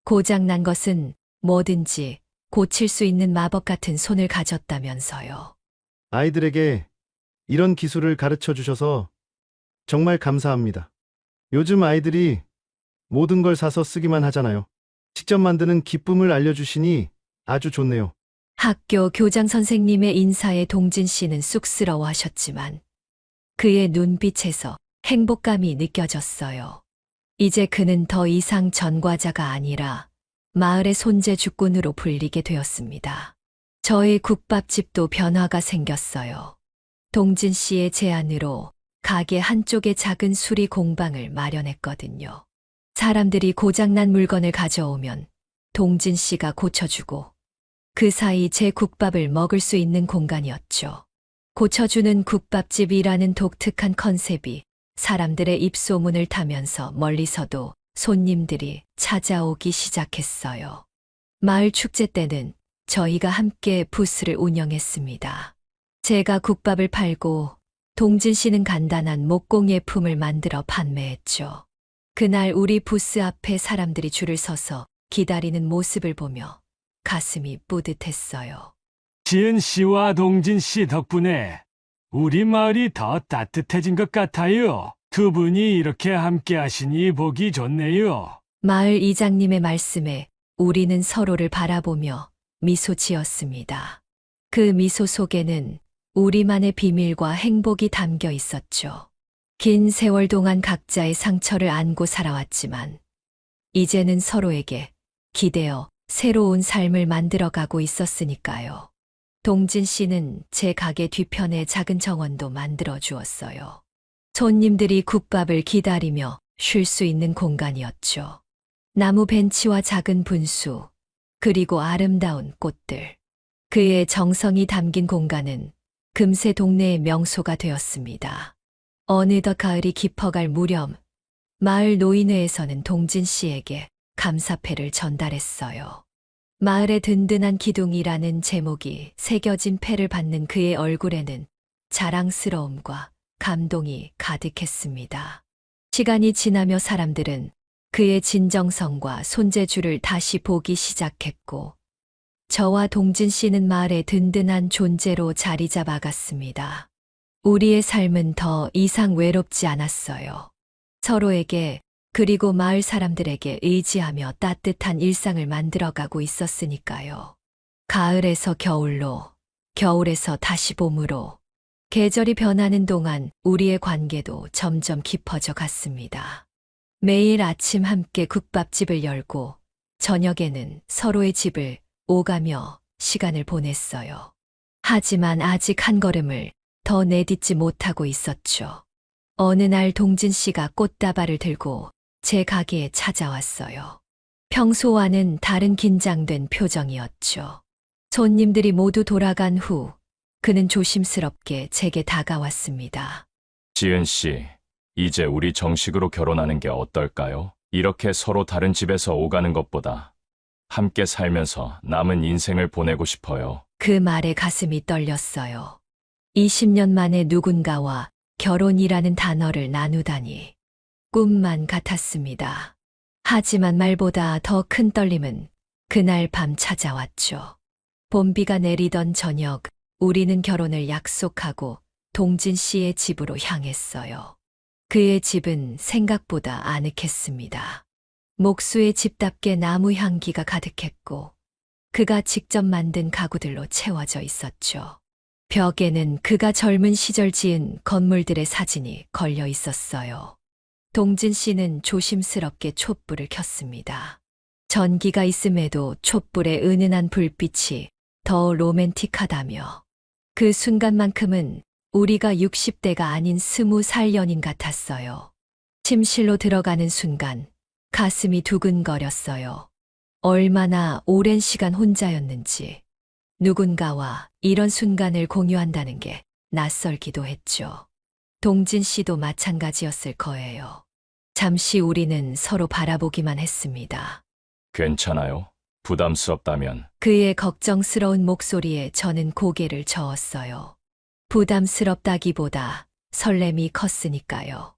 고장난 것은 뭐든지 고칠 수 있는 마법 같은 손을 가졌다면서요. 아이들에게 이런 기술을 가르쳐 주셔서 정말 감사합니다. 요즘 아이들이 모든 걸 사서 쓰기만 하잖아요. 직접 만드는 기쁨을 알려주시니 아주 좋네요. 학교 교장 선생님의 인사에 동진 씨는 쑥스러워하셨지만 그의 눈빛에서 행복감이 느껴졌어요. 이제 그는 더 이상 전과자가 아니라 마을의 손재주꾼으로 불리게 되었습니다. 저희 국밥집도 변화가 생겼어요. 동진 씨의 제안으로 가게 한쪽에 작은 수리 공방을 마련했거든요. 사람들이 고장난 물건을 가져오면 동진 씨가 고쳐주고 그 사이 제 국밥을 먹을 수 있는 공간이었죠. 고쳐주는 국밥집이라는 독특한 컨셉이 사람들의 입소문을 타면서 멀리서도 손님들이 찾아오기 시작했어요. 마을 축제 때는 저희가 함께 부스를 운영했습니다. 제가 국밥을 팔고 동진 씨는 간단한 목공 예품을 만들어 판매했죠. 그날 우리 부스 앞에 사람들이 줄을 서서 기다리는 모습을 보며 가슴이 뿌듯했어요. 지은 씨와 동진 씨 덕분에 우리 마을이 더 따뜻해진 것 같아요. 두 분이 이렇게 함께 하시니 보기 좋네요. 마을 이장님의 말씀에 우리는 서로를 바라보며 미소 지었습니다. 그 미소 속에는 우리만의 비밀과 행복이 담겨 있었죠. 긴 세월 동안 각자의 상처를 안고 살아왔지만 이제는 서로에게 기대어 새로운 삶을 만들어가고 있었으니까요. 동진 씨는 제 가게 뒤편에 작은 정원도 만들어 주었어요. 손님들이 국밥을 기다리며 쉴 수 있는 공간이었죠. 나무 벤치와 작은 분수, 그리고 아름다운 꽃들. 그의 정성이 담긴 공간은 금세 동네의 명소가 되었습니다. 어느덧 가을이 깊어갈 무렵, 마을 노인회에서는 동진 씨에게 감사패를 전달했어요. 마을의 든든한 기둥이라는 제목이 새겨진 패를 받는 그의 얼굴에는 자랑스러움과 감동이 가득했습니다. 시간이 지나며 사람들은 그의 진정성과 손재주를 다시 보기 시작했고, 저와 동진 씨는 마을의 든든한 존재로 자리 잡아갔습니다. 우리의 삶은 더 이상 외롭지 않았어요. 서로에게 그리고 마을 사람들에게 의지하며 따뜻한 일상을 만들어가고 있었으니까요. 가을에서 겨울로, 겨울에서 다시 봄으로, 계절이 변하는 동안 우리의 관계도 점점 깊어져 갔습니다. 매일 아침 함께 국밥집을 열고 저녁에는 서로의 집을 오가며 시간을 보냈어요. 하지만 아직 한 걸음을 더 내딛지 못하고 있었죠. 어느 날 동진 씨가 꽃다발을 들고 제 가게에 찾아왔어요. 평소와는 다른 긴장된 표정이었죠. 손님들이 모두 돌아간 후 그는 조심스럽게 제게 다가왔습니다. 지은 씨, 이제 우리 정식으로 결혼하는 게 어떨까요? 이렇게 서로 다른 집에서 오가는 것보다 함께 살면서 남은 인생을 보내고 싶어요. 그 말에 가슴이 떨렸어요. 20년 만에 누군가와 결혼이라는 단어를 나누다니 꿈만 같았습니다. 하지만 말보다 더 큰 떨림은 그날 밤 찾아왔죠. 봄비가 내리던 저녁, 우리는 결혼을 약속하고 동진 씨의 집으로 향했어요. 그의 집은 생각보다 아늑했습니다. 목수의 집답게 나무 향기가 가득했고 그가 직접 만든 가구들로 채워져 있었죠. 벽에는 그가 젊은 시절 지은 건물들의 사진이 걸려 있었어요. 동진 씨는 조심스럽게 촛불을 켰습니다. 전기가 있음에도 촛불의 은은한 불빛이 더 로맨틱하다며 그 순간만큼은 우리가 60대가 아닌 20살 연인 같았어요. 침실로 들어가는 순간 가슴이 두근거렸어요. 얼마나 오랜 시간 혼자였는지 누군가와 이런 순간을 공유한다는 게 낯설기도 했죠. 동진 씨도 마찬가지였을 거예요. 잠시 우리는 서로 바라보기만 했습니다. 괜찮아요? 부담스럽다면. 그의 걱정스러운 목소리에 저는 고개를 저었어요. 부담스럽다기보다 설렘이 컸으니까요.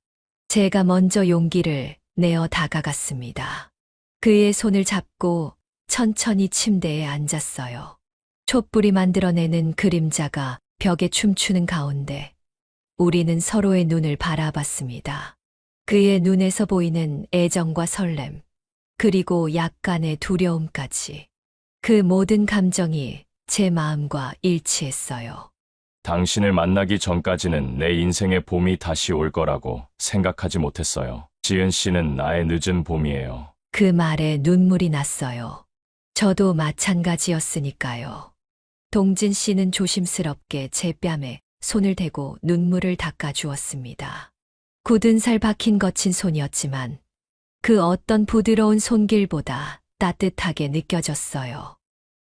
제가 먼저 용기를 내어 다가갔습니다. 그의 손을 잡고 천천히 침대에 앉았어요. 촛불이 만들어내는 그림자가 벽에 춤추는 가운데 우리는 서로의 눈을 바라봤습니다. 그의 눈에서 보이는 애정과 설렘, 그리고 약간의 두려움까지. 그 모든 감정이 제 마음과 일치했어요. 당신을 만나기 전까지는 내 인생의 봄이 다시 올 거라고 생각하지 못했어요. 지은 씨는 나의 늦은 봄이에요. 그 말에 눈물이 났어요. 저도 마찬가지였으니까요. 동진 씨는 조심스럽게 제 뺨에 손을 대고 눈물을 닦아주었습니다. 굳은 살 박힌 거친 손이었지만 그 어떤 부드러운 손길보다 따뜻하게 느껴졌어요.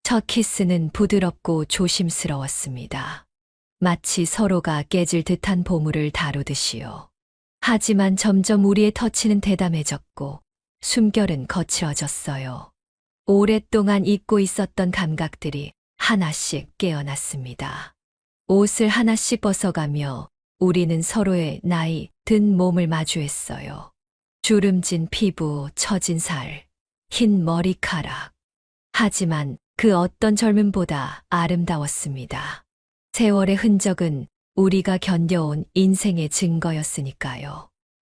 첫 키스는 부드럽고 조심스러웠습니다. 마치 서로가 깨질 듯한 보물을 다루듯이요. 하지만 점점 우리의 터치는 대담해졌고 숨결은 거칠어졌어요. 오랫동안 잊고 있었던 감각들이 하나씩 깨어났습니다. 옷을 하나씩 벗어가며 우리는 서로의 나이 든 몸을 마주했어요. 주름진 피부, 처진 살, 흰 머리카락. 하지만 그 어떤 젊음보다 아름다웠습니다. 세월의 흔적은 우리가 견뎌온 인생의 증거였으니까요.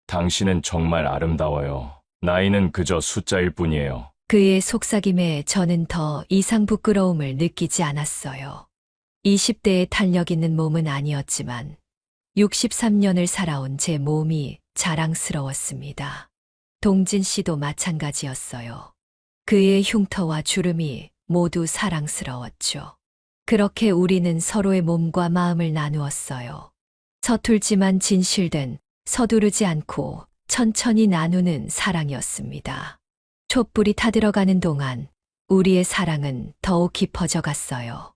당신은 정말 아름다워요. 나이는 그저 숫자일 뿐이에요. 그의 속삭임에 저는 더 이상 부끄러움을 느끼지 않았어요. 20대의 탄력 있는 몸은 아니었지만 63년을 살아온 제 몸이 자랑스러웠습니다. 동진 씨도 마찬가지였어요. 그의 흉터와 주름이 모두 사랑스러웠죠. 그렇게 우리는 서로의 몸과 마음을 나누었어요. 서툴지만 진실된, 서두르지 않고 천천히 나누는 사랑이었습니다. 촛불이 타들어가는 동안 우리의 사랑은 더욱 깊어져 갔어요.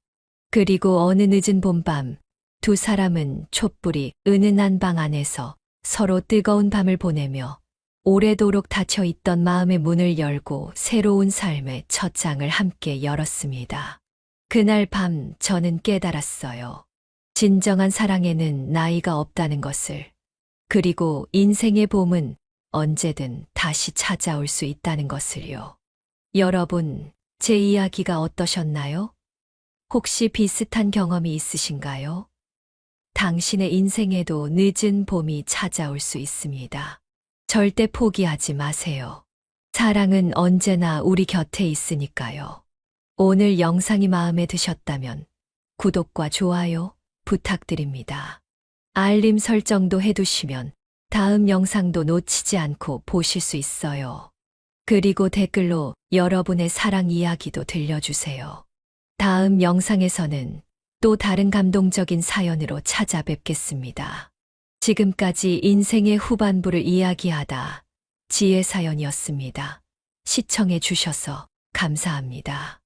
그리고 어느 늦은 봄밤, 두 사람은 촛불이 은은한 방 안에서 서로 뜨거운 밤을 보내며 오래도록 닫혀있던 마음의 문을 열고 새로운 삶의 첫 장을 함께 열었습니다. 그날 밤 저는 깨달았어요. 진정한 사랑에는 나이가 없다는 것을. 그리고 인생의 봄은 언제든 다시 찾아올 수 있다는 것을요. 여러분, 제 이야기가 어떠셨나요? 혹시 비슷한 경험이 있으신가요? 당신의 인생에도 늦은 봄이 찾아올 수 있습니다. 절대 포기하지 마세요. 사랑은 언제나 우리 곁에 있으니까요. 오늘 영상이 마음에 드셨다면 구독과 좋아요 부탁드립니다. 알림 설정도 해두시면 다음 영상도 놓치지 않고 보실 수 있어요. 그리고 댓글로 여러분의 사랑 이야기도 들려주세요. 다음 영상에서는 또 다른 감동적인 사연으로 찾아뵙겠습니다. 지금까지 인생의 후반부를 이야기하다 지혜 사연이었습니다. 시청해 주셔서 감사합니다.